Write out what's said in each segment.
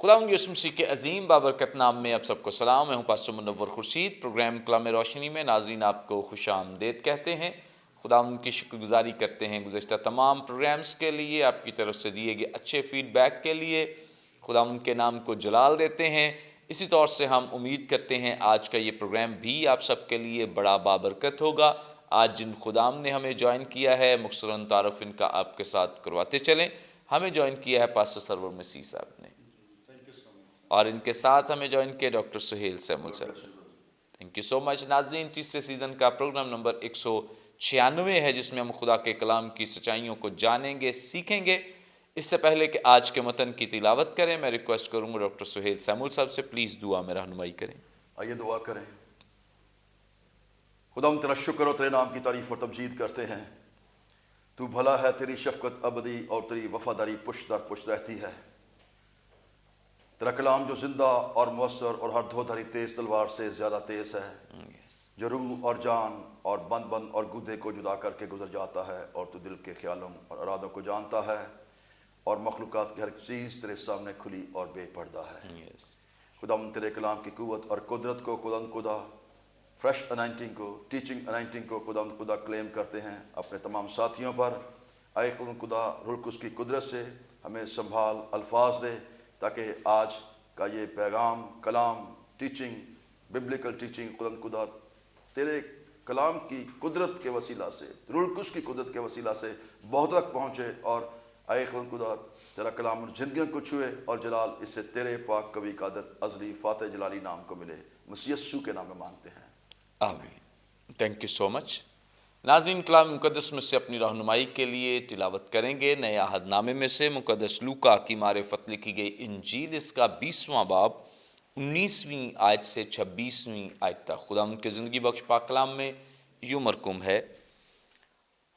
خداوند یسوع مسیح کے عظیم بابرکت نام میں آپ سب کو سلام. میں ہوں پاسٹر منور خورشید. پروگرام کلام روشنی میں ناظرین آپ کو خوش آمدید کہتے ہیں. خداوند کی شکر گزاری کرتے ہیں گزشتہ تمام پروگرامز کے لیے، آپ کی طرف سے دیے گئے اچھے فیڈ بیک کے لیے. خداوند کے نام کو جلال دیتے ہیں. اسی طور سے ہم امید کرتے ہیں آج کا یہ پروگرام بھی آپ سب کے لیے بڑا بابرکت ہوگا. آج جن خداوند نے ہمیں جوائن کیا ہے، مختصراً تعارف ان کا آپ کے ساتھ کرواتے چلیں. ہمیں جوائن کیا ہے پاسٹر سرور مسیح صاحب نے، اور ان کے ساتھ ہمیں جوائن کیا ڈاکٹر سہیل سیمول صاحب. تھینک یو سو مچ. ناظرین، تیسرے سیزن کا پروگرام نمبر 196 ہے، جس میں ہم خدا کے کلام کی سچائیوں کو جانیں گے، سیکھیں گے. اس سے پہلے کہ آج کے متن کی تلاوت کریں، میں ریکویسٹ کروں گا ڈاکٹر سہیل سیمول صاحب سے پلیز دعا میں رہنمائی کریں. آئیے دعا کریں. خدا ہم تیرا شکر اور تیرے نام کی تعریف اور تمجید کرتے ہیں. تو بھلا ہے، تیری شفقت ابدی اور تیری وفاداری پشت در پشت رہتی ہے. تیرا کلام جو زندہ اور مؤثر اور ہر دھو دھاری تیز تلوار سے زیادہ تیز ہے، جو روح اور جان اور بند اور گودے کو جدا کر کے گزر جاتا ہے، اور تو دل کے خیالوں اور ارادوں کو جانتا ہے، اور مخلوقات کی ہر چیز تیرے سامنے کھلی اور بے پردہ ہے. خدا ہم تیرے کلام کی قوت اور قدرت کو، خدا فریش انائنٹنگ کو، ٹیچنگ انائنٹنگ کو خدا کلیم کرتے ہیں اپنے تمام ساتھیوں پر. آئے خدا روح القدس کی قدرت سے ہمیں سنبھال، الفاظ دے، تاکہ آج کا یہ پیغام، کلام، ٹیچنگ، ببلیکل ٹیچنگ خدا تیرے کلام کی قدرت کے وسیلہ سے، روح القدس کی قدرت کے وسیلہ سے بہت تک پہنچے. اور اے خدا تیرا کلام زندگیوں کو چھوئے، اور جلال اس سے تیرے پاک کبھی قادر ازلی فاتح جلالی نام کو ملے. مسیح یسوع کے نام میں مانگتے ہیں، آمین. تھینک یو سو مچ. ناظرین، کلام مقدس میں سے اپنی رہنمائی کے لیے تلاوت کریں گے نئے عہد نامے میں سے مقدس لوکا کی معرفت لکھی گئی انجیل، اس کا 20واں باب 19ویں آیت سے 26ویں آیت تک. خدا ان کے زندگی بخش پاک کلام میں یوں مرقوم ہے: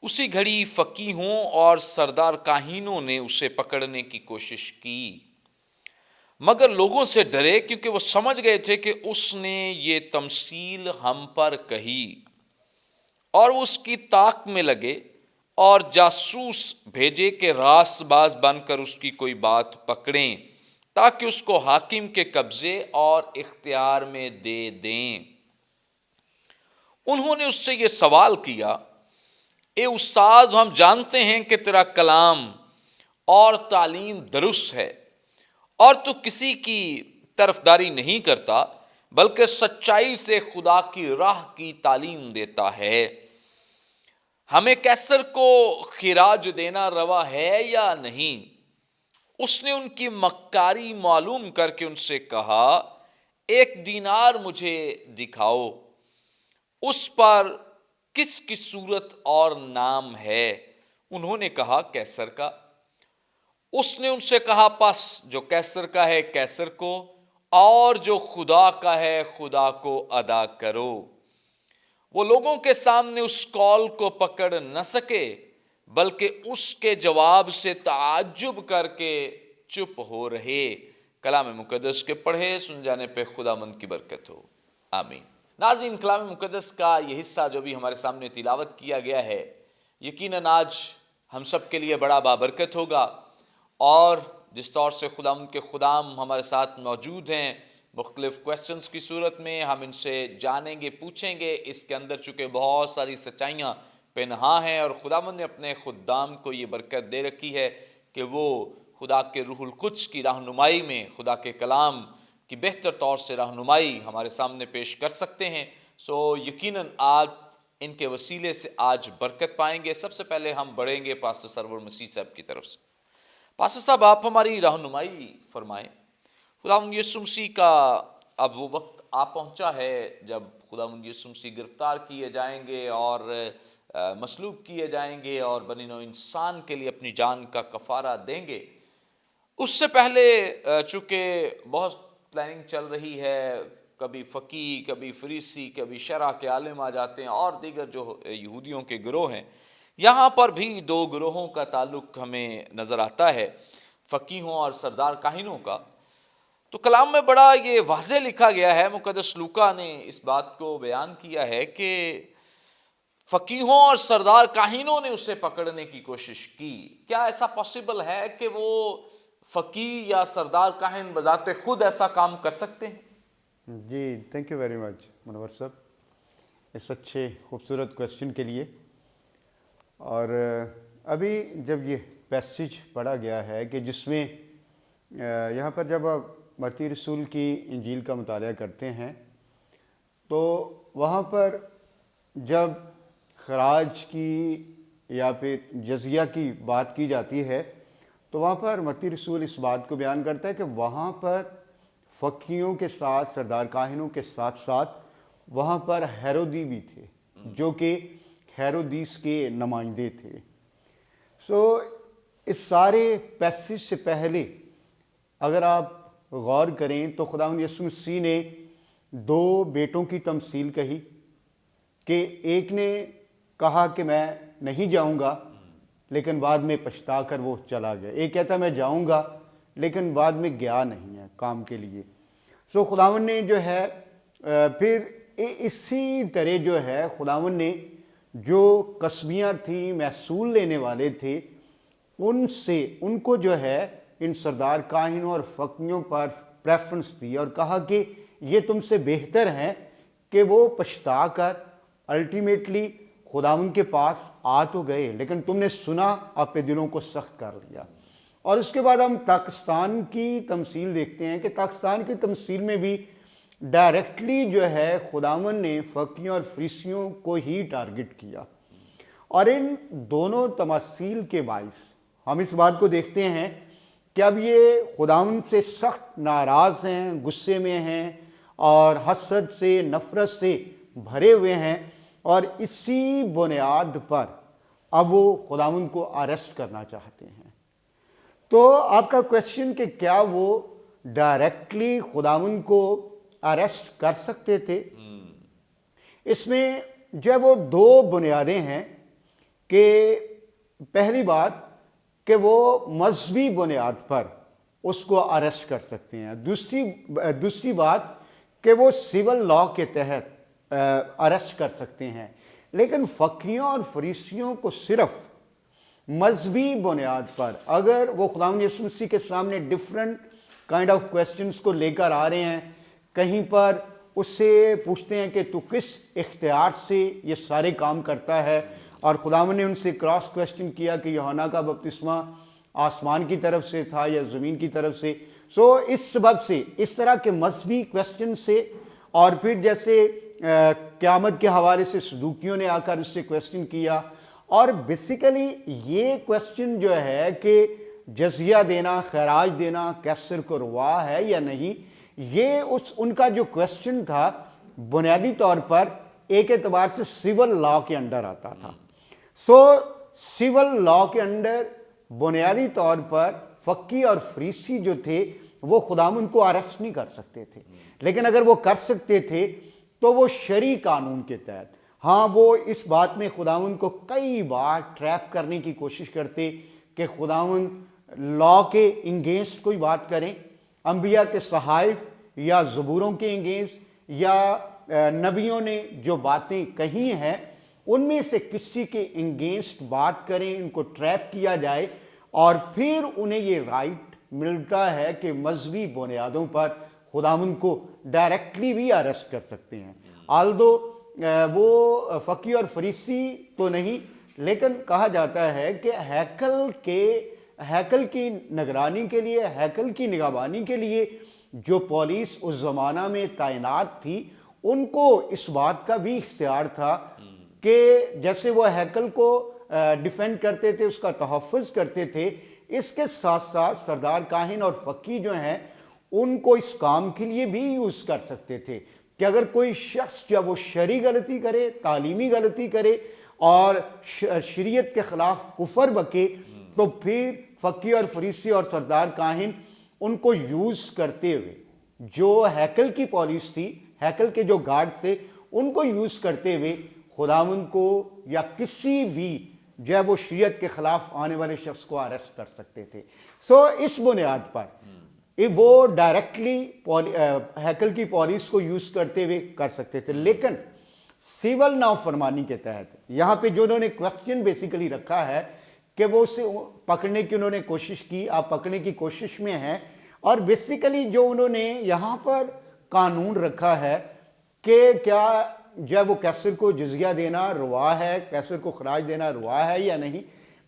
اسی گھڑی فقیہوں اور سردار کاہنوں نے اسے پکڑنے کی کوشش کی، مگر لوگوں سے ڈرے، کیونکہ وہ سمجھ گئے تھے کہ اس نے یہ تمثیل ہم پر کہی. اور اس کی طاق میں لگے اور جاسوس بھیجے کہ راست باز بن کر اس کی کوئی بات پکڑیں، تاکہ اس کو حاکم کے قبضے اور اختیار میں دے دیں. انہوں نے اس سے یہ سوال کیا: اے استاد، ہم جانتے ہیں کہ تیرا کلام اور تعلیم درست ہے، اور تو کسی کی طرفداری نہیں کرتا، بلکہ سچائی سے خدا کی راہ کی تعلیم دیتا ہے. ہمیں قیصر کو خراج دینا روا ہے یا نہیں؟ اس نے ان کی مکاری معلوم کر کے ان سے کہا: 1 دینار مجھے دکھاؤ. اس پر کس کی صورت اور نام ہے؟ انہوں نے کہا: قیصر کا. اس نے ان سے کہا: پس جو قیصر کا ہے قیصر کو، اور جو خدا کا ہے خدا کو ادا کرو. وہ لوگوں کے سامنے اس قول کو پکڑ نہ سکے، بلکہ اس کے جواب سے تعجب کر کے چپ ہو رہے. کلام مقدس کے پڑھے سن جانے پہ خدا مند کی برکت ہو، آمین. ناظرین، کلام مقدس کا یہ حصہ جو بھی ہمارے سامنے تلاوت کیا گیا ہے، یقیناً آج ہم سب کے لیے بڑا بابرکت ہوگا. اور جس طور سے خدا ان کے خدام ہمارے ساتھ موجود ہیں، مختلف کویسچنز کی صورت میں ہم ان سے جانیں گے، پوچھیں گے. اس کے اندر چونکہ بہت ساری سچائیاں پنہاں ہیں، اور خداوند نے اپنے خدام کو یہ برکت دے رکھی ہے کہ وہ خدا کے روح القدس کی رہنمائی میں خدا کے کلام کی بہتر طور سے رہنمائی ہمارے سامنے پیش کر سکتے ہیں. سو یقیناً آج ان کے وسیلے سے آج برکت پائیں گے. سب سے پہلے ہم بڑھیں گے پاسٹر سرور مسیح صاحب کی طرف سے. پاسٹر صاحب، آپ ہماری رہنمائی فرمائیں. خداوند یسوع مسیح کا اب وہ وقت آ پہنچا ہے جب خداوند یسوع مسیح گرفتار کیے جائیں گے اور مصلوب کیے جائیں گے، اور بنی نوع انسان کے لیے اپنی جان کا کفارہ دیں گے. اس سے پہلے چونکہ بہت پلاننگ چل رہی ہے، کبھی فقیہ، کبھی فریسی، کبھی شرع کے عالم آ جاتے ہیں، اور دیگر جو یہودیوں کے گروہ ہیں. یہاں پر بھی 2 گروہوں کا تعلق ہمیں نظر آتا ہے، فقیہوں اور سردار کاہنوں کا. تو کلام میں بڑا یہ واضح لکھا گیا ہے، مقدس لوکا نے اس بات کو بیان کیا ہے کہ فقیہوں اور سردار کاہنوں نے اسے پکڑنے کی کوشش کی. کیا ایسا پاسبل ہے کہ وہ فقیہ یا سردار کاہن بذات خود ایسا کام کر سکتے ہیں؟ جی تھینک یو ویری مچ منور صاحب اس اچھے خوبصورت کویسچن کے لیے. اور ابھی جب یہ پیسج پڑھا گیا ہے کہ جس میں یہاں پر جب آپ متی رسول کی انجیل کا مطالعہ کرتے ہیں تو وہاں پر جب خراج کی یا پھر جزیہ کی بات کی جاتی ہے تو وہاں پر متی رسول اس بات کو بیان کرتا ہے کہ وہاں پر فقیوں کے ساتھ سردار کاہنوں کے ساتھ ساتھ وہاں پر ہیرودی بھی تھے جو کہ ہیرودیس کے نمائندے تھے. سو اس سارے پیسج سے پہلے اگر آپ غور کریں تو خداوند یسوع مسیح نے 2 بیٹوں کی تمثیل کہی کہ ایک نے کہا کہ میں نہیں جاؤں گا لیکن بعد میں پچھتا کر وہ چلا گیا. ایک کہتا میں جاؤں گا لیکن بعد میں گیا نہیں ہے کام کے لیے. سو خداوند نے جو ہے پھر اسی طرح جو ہے خداوند نے جو قصبیاں تھیں محصول لینے والے تھے ان کو جو ہے ان سردار کاہنوں اور فقیوں پر پریفرنس دی اور کہا کہ یہ تم سے بہتر ہیں کہ وہ پچھتا کر الٹیمیٹلی خداوند کے پاس آ تو گئے لیکن تم نے سنا اپنے دلوں کو سخت کر لیا. اور اس کے بعد ہم طاقستان کی تمثیل دیکھتے ہیں کہ طاقستان کی تمثیل میں بھی ڈائریکٹلی جو ہے خداوند نے فقیوں اور فریسیوں کو ہی ٹارگٹ کیا. اور ان دونوں تمثیل کے باعث ہم اس بات کو دیکھتے ہیں کہ اب یہ خداوند سے سخت ناراض ہیں, غصے میں ہیں اور حسد سے نفرت سے بھرے ہوئے ہیں اور اسی بنیاد پر اب وہ خداوند کو اریسٹ کرنا چاہتے ہیں. تو آپ کا کویسچن کہ کیا وہ ڈائریکٹلی خداوند کو اریسٹ کر سکتے تھے, اس میں جو وہ 2 بنیادیں ہیں کہ پہلی بات کہ وہ مذہبی بنیاد پر اس کو اریسٹ کر سکتے ہیں, دوسری بات کہ وہ سول لا کے تحت اریسٹ کر سکتے ہیں. لیکن فقیوں اور فریسیوں کو صرف مذہبی بنیاد پر اگر وہ خداوند یسوع مسیح کے سامنے ڈفرینٹ کائنڈ آف کویسچنس کو لے کر آ رہے ہیں, کہیں پر اس سے پوچھتے ہیں کہ تو کس اختیار سے یہ سارے کام کرتا ہے, اور خداوند نے ان سے کراس کویسچن کیا کہ یوحنا کا بپتسمہ آسمان کی طرف سے تھا یا زمین کی طرف سے. سو اس سبب سے اس طرح کے مذہبی کویسچن سے اور پھر جیسے قیامت کے حوالے سے صدوقیوں نے آ کر اس سے کویسچن کیا, اور بیسیکلی یہ کویسچن جو ہے کہ جزیہ دینا خراج دینا کیسر کو روا ہے یا نہیں, یہ ان کا جو کویسچن تھا بنیادی طور پر ایک اعتبار سے سول لا کے انڈر آتا تھا. سو سول لا کے انڈر بنیادی طور پر فقی اور فریسی جو تھے وہ خداوند کو اریسٹ نہیں کر سکتے تھے, لیکن اگر وہ کر سکتے تھے تو وہ شرعی قانون کے تحت. ہاں وہ اس بات میں خداوند کو کئی بار ٹریپ کرنے کی کوشش کرتے کہ خداوند لا کے انگینسٹ کوئی بات کریں, انبیاء کے صحائف یا زبوروں کے انگینسٹ یا نبیوں نے جو باتیں کہی ہیں ان میں سے کسی کے انگینسٹ بات کریں, ان کو ٹریپ کیا جائے اور پھر انہیں یہ رائٹ ملتا ہے کہ مذہبی بنیادوں پر خداوند کو ڈائریکٹلی بھی اریسٹ کر سکتے ہیں. آلدو وہ فقی اور فریسی تو نہیں, لیکن کہا جاتا ہے کہ ہیکل کی نگرانی کے لیے, ہیکل کی نگہبانی کے لیے جو پولیس اس زمانہ میں تعینات تھی ان کو اس بات کا بھی اختیار تھا کہ جیسے وہ ہیکل کو ڈیفینڈ کرتے تھے, اس کا تحفظ کرتے تھے, اس کے ساتھ ساتھ سردار کاہن اور فقی جو ہیں ان کو اس کام کے لیے بھی یوز کر سکتے تھے کہ اگر کوئی شخص جب وہ شرعی غلطی کرے, تعلیمی غلطی کرے اور شریعت کے خلاف کفر بکے تو پھر فقی اور فریسی اور سردار کاہن ان کو یوز کرتے ہوئے, جو ہیکل کی پولیس تھی, ہیکل کے جو گارڈ تھے, ان کو یوز کرتے ہوئے خداوند کو یا کسی بھی جو ہے وہ شریعت کے خلاف آنے والے شخص کو اریسٹ کر سکتے تھے. سو اس بنیاد پر وہ ڈائریکٹلی ہیکل کی پولیس کو یوز کرتے ہوئے کر سکتے تھے. لیکن سول نافرمانی کے تحت یہاں پہ جو انہوں نے کویسچن بیسیکلی رکھا ہے کہ وہ اسے پکڑنے کی انہوں نے کوشش کی، آپ پکڑنے کی کوشش میں ہیں. اور بیسیکلی جو انہوں نے یہاں پر قانون رکھا ہے کہ کیا جب وہ کیسر کو جزیہ دینا روا ہے، کیسر کو خراج دینا روا ہے یا نہیں.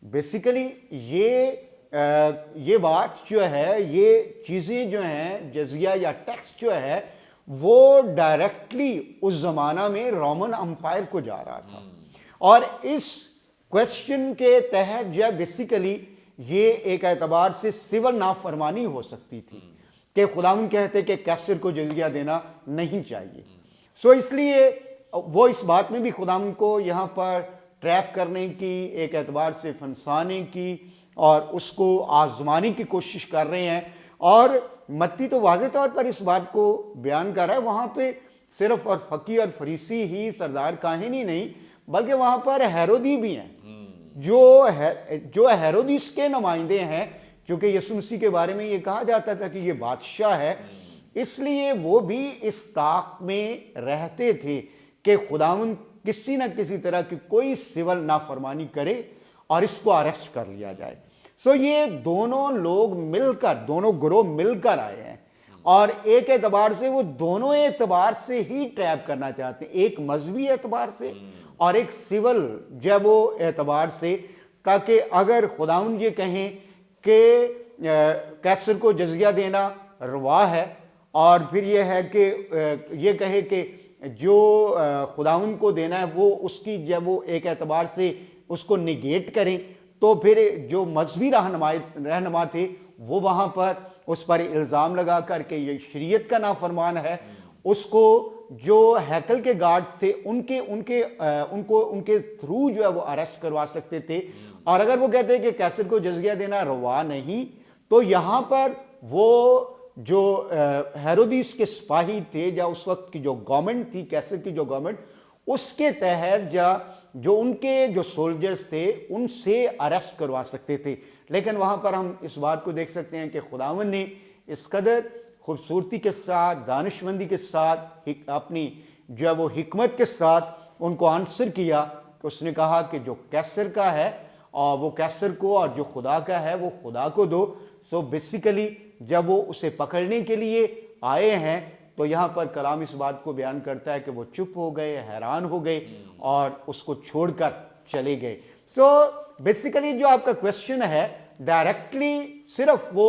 بیسیکلی یہ بات جو ہے، یہ چیزیں جو ہیں جزیہ یا ٹیکس جو ہے وہ ڈائریکٹلی اس زمانہ میں رومن امپائر کو جا رہا تھا. اور اس کویسچن کے تحت جو ہے بیسیکلی یہ ایک اعتبار سے سول نافرمانی ہو سکتی تھی کہ خداوند کہتے کہ کیسر کو جزیہ دینا نہیں چاہیے. سو اس لیے وہ اس بات میں بھی خداوند کو یہاں پر ٹریپ کرنے کی، ایک اعتبار سے پھنسانے کی اور اس کو آزمانے کی کوشش کر رہے ہیں. اور متی تو واضح طور پر اس بات کو بیان کر رہا ہے، وہاں پہ صرف اور فقی اور فریسی ہی سردار کاہن ہی نہیں بلکہ وہاں پر ہیرودی بھی ہیں جو ہیرودیس کے نمائندے ہیں، کیونکہ یسوع مسیح کے بارے میں یہ کہا جاتا تھا کہ یہ بادشاہ ہے. اس لیے وہ بھی اس طاق میں رہتے تھے کہ خداوند کسی نہ کسی طرح کی کوئی سول نافرمانی کرے اور اس کو اریسٹ کر لیا جائے. سو یہ دونوں لوگ مل کر، دونوں گروہ مل کر آئے ہیں اور ایک اعتبار سے وہ دونوں اعتبار سے ہی ٹریپ کرنا چاہتے ہیں، ایک مذہبی اعتبار سے اور ایک سول جو وہ اعتبار سے، تاکہ اگر خداوند یہ کہیں کہ کیسر کو جزیہ دینا روا ہے اور پھر یہ ہے کہ یہ کہے کہ جو خداوند کو دینا ہے وہ اس کی جب وہ ایک اعتبار سے اس کو نگیٹ کریں، تو پھر جو مذہبی رہنما تھے وہ وہاں پر اس پر الزام لگا کر کے یہ شریعت کا نافرمان ہے. اس کو جو ہیکل کے گارڈز تھے ان کے تھرو جو ہے وہ اریسٹ کروا سکتے تھے. اور اگر وہ کہتے ہیں کہ کیسر کو جزیہ دینا روا نہیں، تو یہاں پر وہ جو ہیرودیس کے سپاہی تھے یا اس وقت کی جو گورنمنٹ تھی، کیسر کی جو گورنمنٹ، اس کے تحت جو ان کے جو سولجرز تھے ان سے اریسٹ کروا سکتے تھے. لیکن وہاں پر ہم اس بات کو دیکھ سکتے ہیں کہ خداوند نے اس قدر خوبصورتی کے ساتھ، دانشمندی کے ساتھ، اپنی جو ہے وہ حکمت کے ساتھ ان کو آنسر کیا کہ اس نے کہا کہ جو کیسر کا ہے اور وہ کیسر کو، اور جو خدا کا ہے وہ خدا کو دو. سو بیسیکلی جب وہ اسے پکڑنے کے لیے آئے ہیں تو یہاں پر کلام اس بات کو بیان کرتا ہے کہ وہ چپ ہو گئے، حیران ہو گئے اور اس کو چھوڑ کر چلے گئے. سو بیسیکلی جو آپ کا کویسچن ہے ڈائریکٹلی صرف وہ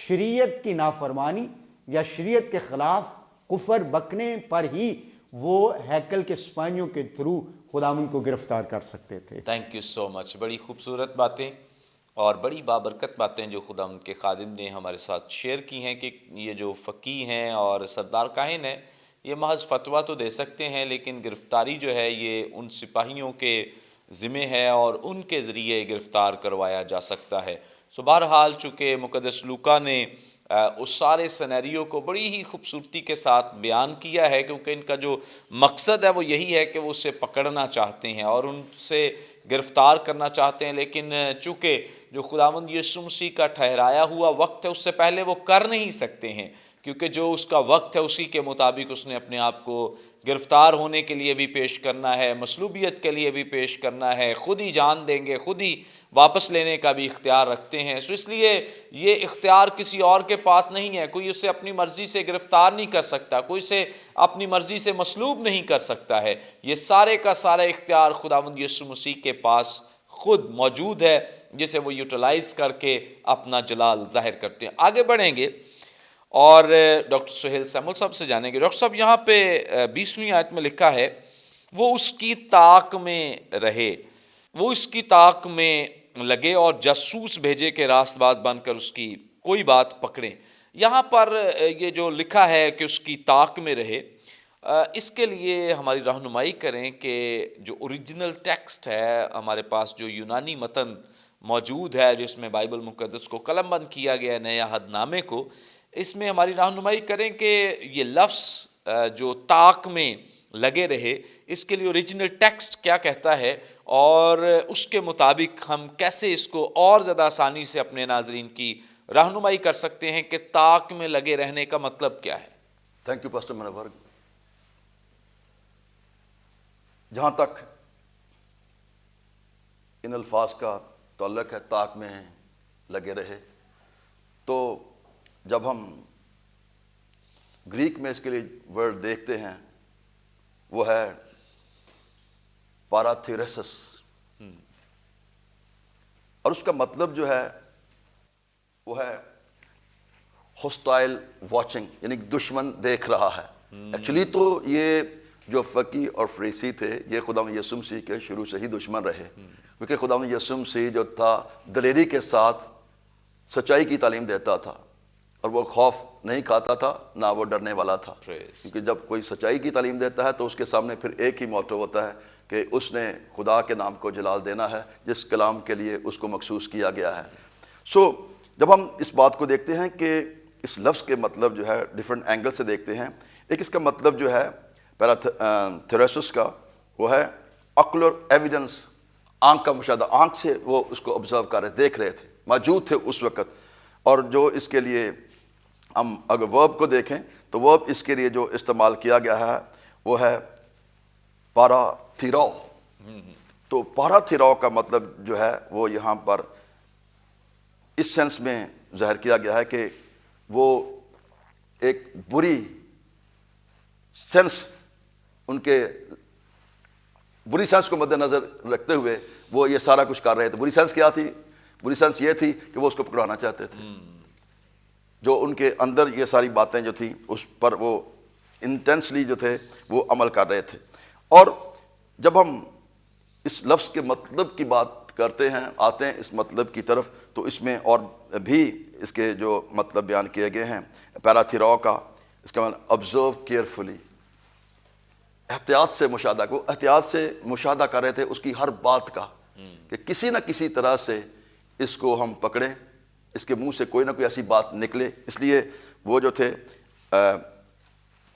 شریعت کی نافرمانی یا شریعت کے خلاف کفر بکنے پر ہی وہ ہیکل کے سپاہیوں کے تھرو خداوند کو گرفتار کر سکتے تھے. تھینک یو سو مچ. بڑی خوبصورت باتیں اور بڑی بابرکت باتیں جو خداوند کے خادم نے ہمارے ساتھ شیئر کی ہیں کہ یہ جو فقیہ ہیں اور سردار کاہن ہیں یہ محض فتویٰ تو دے سکتے ہیں، لیکن گرفتاری جو ہے یہ ان سپاہیوں کے ذمہ ہے اور ان کے ذریعے گرفتار کروایا جا سکتا ہے. سو بہرحال چونکہ مقدس لوکا نے اس سارے سینیریو کو بڑی ہی خوبصورتی کے ساتھ بیان کیا ہے، کیونکہ ان کا جو مقصد ہے وہ یہی ہے کہ وہ اسے پکڑنا چاہتے ہیں اور ان سے گرفتار کرنا چاہتے ہیں، لیکن چونکہ جو خداوند یسوع مسیح کا ٹھہرایا ہوا وقت ہے اس سے پہلے وہ کر نہیں سکتے ہیں، کیونکہ جو اس کا وقت ہے اسی کے مطابق اس نے اپنے آپ کو گرفتار ہونے کے لیے بھی پیش کرنا ہے، مصلوبیت کے لیے بھی پیش کرنا ہے، خود ہی جان دیں گے، خود ہی واپس لینے کا بھی اختیار رکھتے ہیں. سو اس لیے یہ اختیار کسی اور کے پاس نہیں ہے، کوئی اسے اپنی مرضی سے گرفتار نہیں کر سکتا، کوئی اسے اپنی مرضی سے مصلوب نہیں کر سکتا ہے. یہ سارے کا سارا اختیار خداوند یسوع مسیح کے پاس خود موجود ہے، جسے وہ یوٹیلائز کر کے اپنا جلال ظاہر کرتے ہیں. آگے بڑھیں گے اور ڈاکٹر سہیل سیمول صاحب سے جانیں گے. ڈاکٹر صاحب یہاں پہ 20ویں آیت میں لکھا ہے وہ اس کی طاق میں رہے، وہ اس کی طاق میں لگے اور جاسوس بھیجے کہ راست باز بن کر اس کی کوئی بات پکڑیں. یہاں پر یہ جو لکھا ہے کہ اس کی طاق میں رہے، اس کے لیے ہماری رہنمائی کریں کہ جو اوریجنل ٹیکسٹ ہے ہمارے پاس، جو یونانی متن موجود ہے جس میں بائبل مقدس کو قلم بند کیا گیا ہے، نئے عہد نامے کو، اس میں ہماری رہنمائی کریں کہ یہ لفظ جو طاق میں لگے رہے، اس کے لیے اوریجنل ٹیکسٹ کیا کہتا ہے اور اس کے مطابق ہم کیسے اس کو اور زیادہ آسانی سے اپنے ناظرین کی رہنمائی کر سکتے ہیں کہ طاق میں لگے رہنے کا مطلب کیا ہے. تھینک یو پاسٹر منور. جہاں تک ان الفاظ کا تعلق ہے طاق میں لگے رہے. تو جب ہم گریک میں اس کے لیے ورڈ دیکھتے ہیں وہ ہے پاراتھیریسس, اور اس کا مطلب جو ہے وہ ہے ہوسٹائل واچنگ, یعنی دشمن دیکھ رہا ہے. ایکچولی تو یہ جو فقی اور فریسی تھے یہ خداوند یسوع مسیح کے شروع سے ہی دشمن رہے, کیونکہ خداوند یسوع مسیح جو تھا دلیری کے ساتھ سچائی کی تعلیم دیتا تھا, اور وہ خوف نہیں کھاتا تھا نہ وہ ڈرنے والا تھا. کیونکہ جب کوئی سچائی کی تعلیم دیتا ہے تو اس کے سامنے پھر ایک ہی موٹو ہوتا ہے کہ اس نے خدا کے نام کو جلال دینا ہے جس کلام کے لیے اس کو مخصوص کیا گیا ہے. سو جب ہم اس بات کو دیکھتے ہیں کہ اس لفظ کے مطلب جو ہے ڈیفرنٹ اینگل سے دیکھتے ہیں, ایک اس کا مطلب جو ہے پیراتھیریسس کا وہ ہے آکولر ایویڈنس, آنکھ کا مشاہدہ, آنکھ سے وہ اس کو آبزرو کر رہے, دیکھ رہے تھے, موجود تھے اس وقت. اور جو اس کے لیے ہم اگر ورب کو دیکھیں تو ورب اس کے لیے جو استعمال کیا گیا ہے وہ ہے پاراتھیراؤ. تو پاراتھیراؤ کا مطلب جو ہے وہ یہاں پر اس سینس میں ظاہر کیا گیا ہے کہ وہ ایک بری سینس, ان کے بری سینس کو مد نظر رکھتے ہوئے وہ یہ سارا کچھ کر رہے تھے. بری سینس کیا تھی؟ بری سینس یہ تھی کہ وہ اس کو پکڑانا چاہتے تھے. جو ان کے اندر یہ ساری باتیں جو تھیں اس پر وہ انٹینسلی جو تھے وہ عمل کر رہے تھے. اور جب ہم اس لفظ کے مطلب کی بات کرتے ہیں, آتے ہیں اس مطلب کی طرف, تو اس میں اور بھی اس کے جو مطلب بیان کیے گئے ہیں. پیراتھیراؤ کا اس کا مطلب آبزرو کیئرفلی, احتیاط سے مشاہدہ, کو احتیاط سے مشاہدہ کر رہے تھے اس کی ہر بات کا, کہ کسی نہ کسی طرح سے اس کو ہم پکڑیں, اس کے منہ سے کوئی نہ کوئی ایسی بات نکلے. اس لیے وہ جو تھے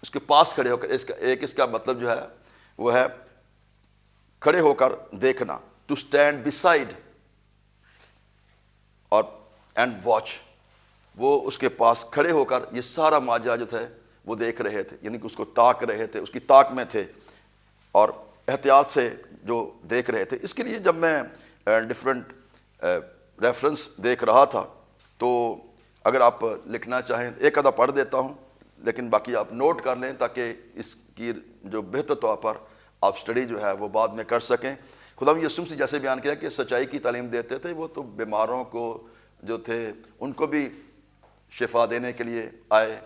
اس کے پاس کھڑے ہو کر, اس کا مطلب جو ہے وہ ہے کھڑے ہو کر دیکھنا, ٹو اسٹینڈ بسائڈ اور اینڈ واچ. وہ اس کے پاس کھڑے ہو کر یہ سارا ماجرا جو تھا وہ دیکھ رہے تھے, یعنی کہ اس کو تاک رہے تھے, اس کی تاک میں تھے اور احتیاط سے جو دیکھ رہے تھے. اس کے لیے جب میں ڈفرینٹ ریفرنس دیکھ رہا تھا تو اگر آپ لکھنا چاہیں ایک آدھا پڑھ دیتا ہوں, لیکن باقی آپ نوٹ کر لیں تاکہ اس کی جو بہتر طور پر آپ سٹڈی جو ہے وہ بعد میں کر سکیں. خداوند یسوع سے جیسے بیان کیا کہ سچائی کی تعلیم دیتے تھے, وہ تو بیماروں کو جو تھے ان کو بھی شفا دینے کے لیے آئے.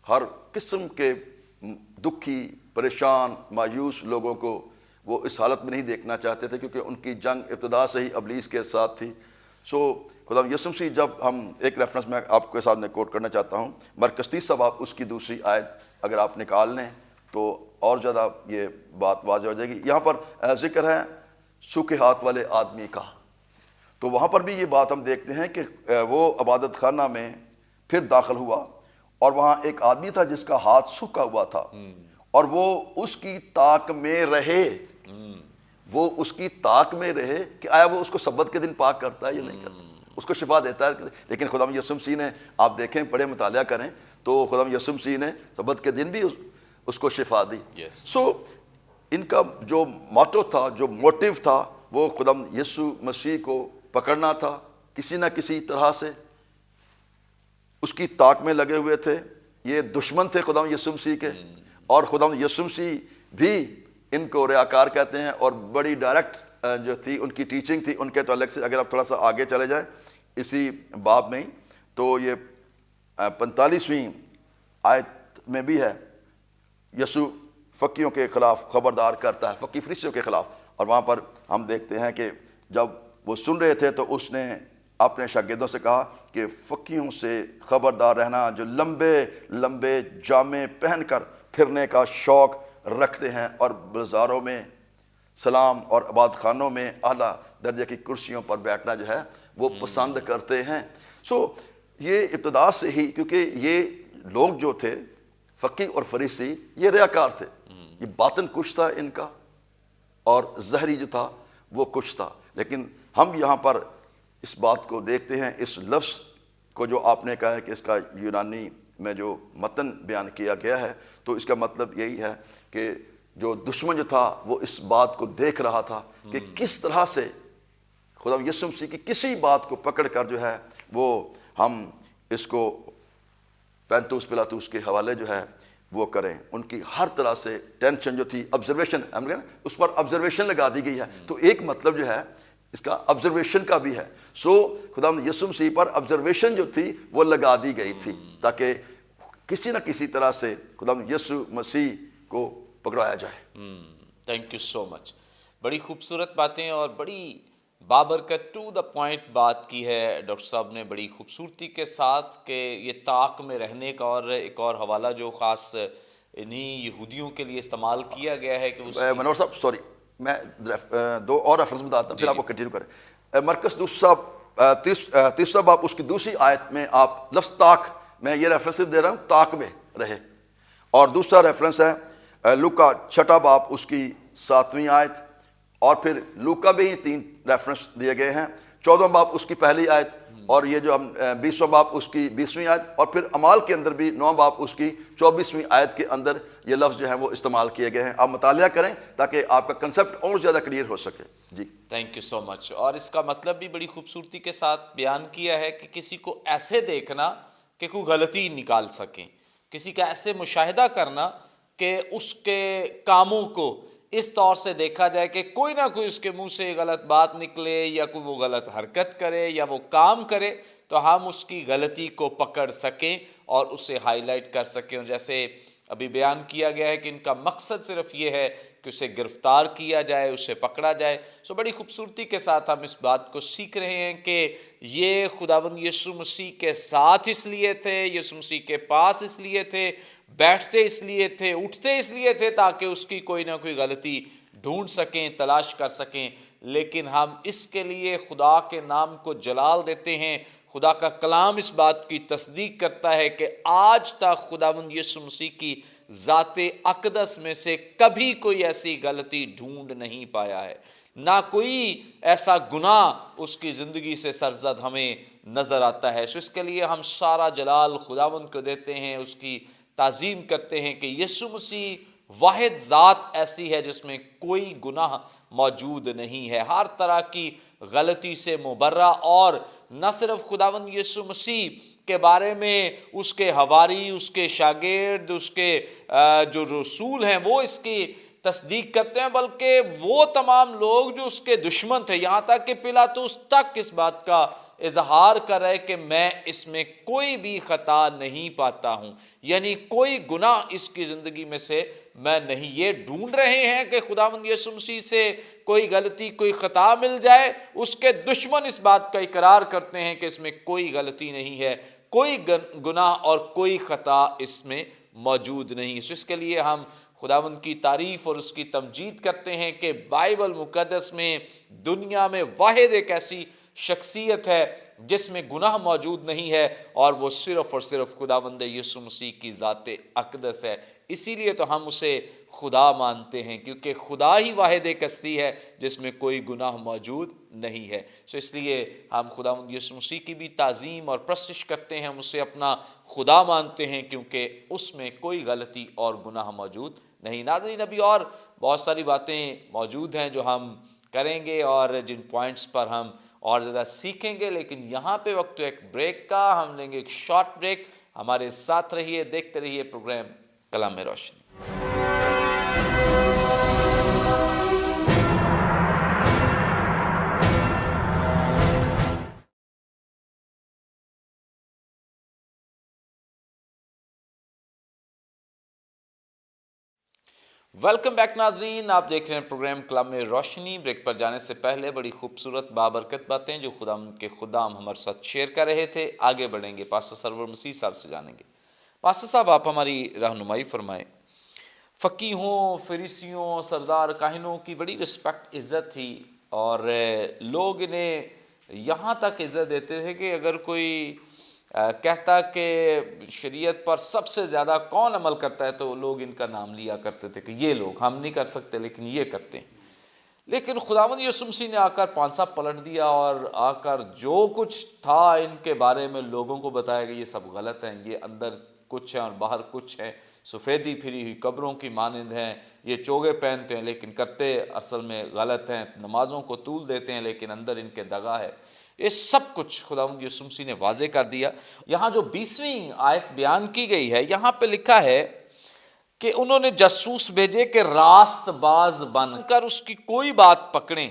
ہر قسم کے دکھی, پریشان, مایوس لوگوں کو وہ اس حالت میں نہیں دیکھنا چاہتے تھے, کیونکہ ان کی جنگ ابتدا سے ہی ابلیس کے ساتھ تھی. سو خداوند یسوع مسیح, جب ہم ایک ریفرنس میں آپ کے سامنے کوٹ کرنا چاہتا ہوں, مرکز 30 باب اس کی دوسری آیت اگر آپ نکال لیں تو اور زیادہ یہ بات واضح ہو جائے گی. یہاں پر ذکر ہے سوکھے ہاتھ والے آدمی کا, تو وہاں پر بھی یہ بات ہم دیکھتے ہیں کہ وہ عبادت خانہ میں پھر داخل ہوا اور وہاں ایک آدمی تھا جس کا ہاتھ سوکھا ہوا تھا, اور وہ اس کی طاق میں رہے. وہ اس کی طاق میں رہے کہ آیا وہ اس کو سبت کے دن پاک کرتا ہے یا نہیں کرتا, اس کو شفا دیتا ہے. لیکن خداوند یسوع مسیح نے, آپ دیکھیں, پڑھیں, مطالعہ کریں, تو خداوند یسوع مسیح نے سبت کے دن بھی اس کو شفا دی. سو ان کا جو موٹو تھا, جو موٹیو تھا, وہ خداوند یسوع مسیح کو پکڑنا تھا کسی نہ کسی طرح سے. اس کی طاق میں لگے ہوئے تھے. یہ دشمن تھے خداوند یسوع مسیح کے, اور خداوند یسوع مسیح بھی ان کو ریاکار کہتے ہیں. اور بڑی ڈائریکٹ جو تھی ان کی ٹیچنگ تھی ان کے تعلق سے. اگر آپ تھوڑا سا آگے چلے جائیں اسی باب میں, تو یہ 45ویں آیت میں بھی ہے, یسوع فقیوں کے خلاف خبردار کرتا ہے, فقی فریسیوں کے خلاف. اور وہاں پر ہم دیکھتے ہیں کہ جب وہ سن رہے تھے تو اس نے اپنے شاگردوں سے کہا کہ فقیوں سے خبردار رہنا جو لمبے لمبے جامے پہن کر پھرنے کا شوق رکھتے ہیں اور بازاروں میں سلام اور عبادت خانوں میں اعلیٰ درجے کی کرسیوں پر بیٹھنا جو ہے وہ پسند کرتے ہیں. سو یہ ابتدا سے ہی, کیونکہ یہ لوگ جو تھے فقی اور فریسی یہ ریاکار تھے, یہ باطن کچھ تھا ان کا اور ظاہری جو تھا وہ کچھ تھا. لیکن ہم یہاں پر اس بات کو دیکھتے ہیں, اس لفظ کو جو آپ نے کہا ہے کہ اس کا یونانی میں جو متن بیان کیا گیا ہے, تو اس کا مطلب یہی ہے کہ جو دشمن جو تھا وہ اس بات کو دیکھ رہا تھا کہ کس طرح سے خدا یسوع مسیح کی کسی بات کو پکڑ کر جو ہے وہ ہم اس کو پینتوس پلاطوس کے حوالے جو ہے وہ کریں. ان کی ہر طرح سے ٹینشن جو تھی، آبزرویشن ہم کہتے ہیں اس پر آبزرویشن لگا دی گئی ہے. تو ایک مطلب جو ہے اس کا آبزرویشن کا بھی ہے. سو خدا یسوع مسیح پر آبزرویشن جو تھی وہ لگا دی گئی تھی تاکہ کسی نہ کسی طرح سے خدا یسوع مسیح کو پکڑایا جائے. تھینک یو سو مچ. بڑی خوبصورت باتیں اور بڑی بابرکت ٹو دا پوائنٹ بات کی ہے ڈاکٹر صاحب نے بڑی خوبصورتی کے ساتھ کہ یہ طاق میں رہنے کا، اور ایک اور حوالہ جو خاص انہی یہودیوں کے لیے استعمال کیا گیا ہے کہ اس منور صاحب سوری میں دو اور ریفرنس بتاتا ہوں پھر آپ کو کنٹینیو کریں. مرکز تیسرا باب اس کی دوسری آیت میں آپ لفظ طاق، میں یہ ریفرنس دے رہا ہوں طاق میں رہے. اور دوسرا ریفرنس ہے لوکا 6 باب اس کی 7ویں آیت، اور پھر لوکا میں ہی 3 ریفرنس دیے گئے ہیں. 14 باب اس کی پہلی آیت، اور یہ جو ہم 20واں باب اس کی 20ویں آیت، اور پھر اعمال کے اندر بھی 9 باب اس کی 24ویں آیت کے اندر یہ لفظ جو ہیں وہ استعمال کیے گئے ہیں. آپ مطالعہ کریں تاکہ آپ کا کنسیپٹ اور زیادہ کلیئر ہو سکے. جی تھینک یو سو مچ. اور اس کا مطلب بھی بڑی خوبصورتی کے ساتھ بیان کیا ہے کہ کسی کو ایسے دیکھنا کہ کوئی غلطی نکال سکیں، کسی کا ایسے مشاہدہ کرنا کہ اس کے کاموں کو اس طور سے دیکھا جائے کہ کوئی نہ کوئی اس کے منہ سے غلط بات نکلے یا کوئی وہ غلط حرکت کرے یا وہ کام کرے تو ہم اس کی غلطی کو پکڑ سکیں اور اسے ہائی لائٹ کر سکیں. اور جیسے ابھی بیان کیا گیا ہے کہ ان کا مقصد صرف یہ ہے کہ اسے گرفتار کیا جائے، اسے پکڑا جائے. سو بڑی خوبصورتی کے ساتھ ہم اس بات کو سیکھ رہے ہیں کہ یہ خداوند یسوع مسیح کے ساتھ اس لیے تھے، یسوع مسیح کے پاس اس لیے تھے، بیٹھتے اس لیے تھے، اٹھتے اس لیے تھے تاکہ اس کی کوئی نہ کوئی غلطی ڈھونڈ سکیں، تلاش کر سکیں. لیکن ہم اس کے لیے خدا کے نام کو جلال دیتے ہیں. خدا کا کلام اس بات کی تصدیق کرتا ہے کہ آج تک خداوند یسوع مسیح کی ذات اقدس میں سے کبھی کوئی ایسی غلطی ڈھونڈ نہیں پایا ہے، نہ کوئی ایسا گناہ اس کی زندگی سے سرزد ہمیں نظر آتا ہے. سو اس کے لیے ہم سارا جلال خداوند کو دیتے ہیں، اس کی تعظیم کرتے ہیں کہ یسوع مسیح واحد ذات ایسی ہے جس میں کوئی گناہ موجود نہیں ہے، ہر طرح کی غلطی سے مبرہ. اور نہ صرف خداوند یسوع مسیح کے بارے میں اس کے حواری، اس کے شاگرد، اس کے جو رسول ہیں وہ اس کی تصدیق کرتے ہیں، بلکہ وہ تمام لوگ جو اس کے دشمن تھے، یہاں تک کہ پلاطس تک اس بات کا اظہار کر رہے کہ میں اس میں کوئی بھی خطا نہیں پاتا ہوں، یعنی کوئی گناہ اس کی زندگی میں سے میں نہیں. یہ ڈھونڈ رہے ہیں کہ خداوند یسوع مسیح سے کوئی غلطی، کوئی خطا مل جائے. اس کے دشمن اس بات کا اقرار کرتے ہیں کہ اس میں کوئی غلطی نہیں ہے، کوئی گناہ اور کوئی خطا اس میں موجود نہیں. اس کے لیے ہم خداوند کی تعریف اور اس کی تمجید کرتے ہیں کہ بائبل مقدس میں دنیا میں واحد ایک ایسی شخصیت ہے جس میں گناہ موجود نہیں ہے، اور وہ صرف اور صرف خداوند یسوع مسیح کی ذات اقدس ہے. اسی لیے تو ہم اسے خدا مانتے ہیں، کیونکہ خدا ہی واحد ایک ہستی ہے جس میں کوئی گناہ موجود نہیں ہے. سو اس لیے ہم خداوند یسوع مسیح کی بھی تعظیم اور پرستش کرتے ہیں، ہم اسے اپنا خدا مانتے ہیں کیونکہ اس میں کوئی غلطی اور گناہ موجود نہیں. ناظرین ابھی اور بہت ساری باتیں موجود ہیں جو ہم کریں گے اور جن پوائنٹس پر ہم اور زیادہ سیکھیں گے، لیکن یہاں پہ وقت ایک بریک کا، ہم لیں گے ایک شارٹ بریک. ہمارے ساتھ رہیے، دیکھتے رہیے پروگرام کلام روشنی. ویلکم بیک ناظرین، آپ دیکھ رہے ہیں پروگرام کلام روشنی. بریک پر جانے سے پہلے بڑی خوبصورت بابرکت باتیں جو خدا کے خدام ہمارے ساتھ شیئر کر رہے تھے، آگے بڑھیں گے. پاسٹر سرور مسیح صاحب سے جانیں گے. پاسٹر صاحب آپ ہماری رہنمائی فرمائیں. فقیہوں، فریسیوں، سردار کاہنوں کی بڑی رسپیکٹ، عزت تھی، اور لوگ انہیں یہاں تک عزت دیتے تھے کہ اگر کوئی کہتا کہ شریعت پر سب سے زیادہ کون عمل کرتا ہے تو لوگ ان کا نام لیا کرتے تھے کہ یہ لوگ، ہم نہیں کر سکتے لیکن یہ کرتے ہیں. لیکن خداوند یسوع مسیح نے آ کر پانسا پلٹ دیا اور آ کر جو کچھ تھا ان کے بارے میں لوگوں کو بتایا کہ یہ سب غلط ہیں، یہ اندر کچھ ہے اور باہر کچھ ہے. سفیدی پھری ہوئی قبروں کی مانند ہیں، یہ چوگے پہنتے ہیں لیکن کرتے اصل میں غلط ہیں، نمازوں کو طول دیتے ہیں لیکن اندر ان کے دغا ہے۔ یہ سب کچھ خداوند یسوع مسیح نے واضح کر دیا۔ یہاں جو 20ویں آیت بیان کی گئی ہے، یہاں پہ لکھا ہے کہ انہوں نے جاسوس بھیجے کہ راست باز بن کر اس کی کوئی بات پکڑیں۔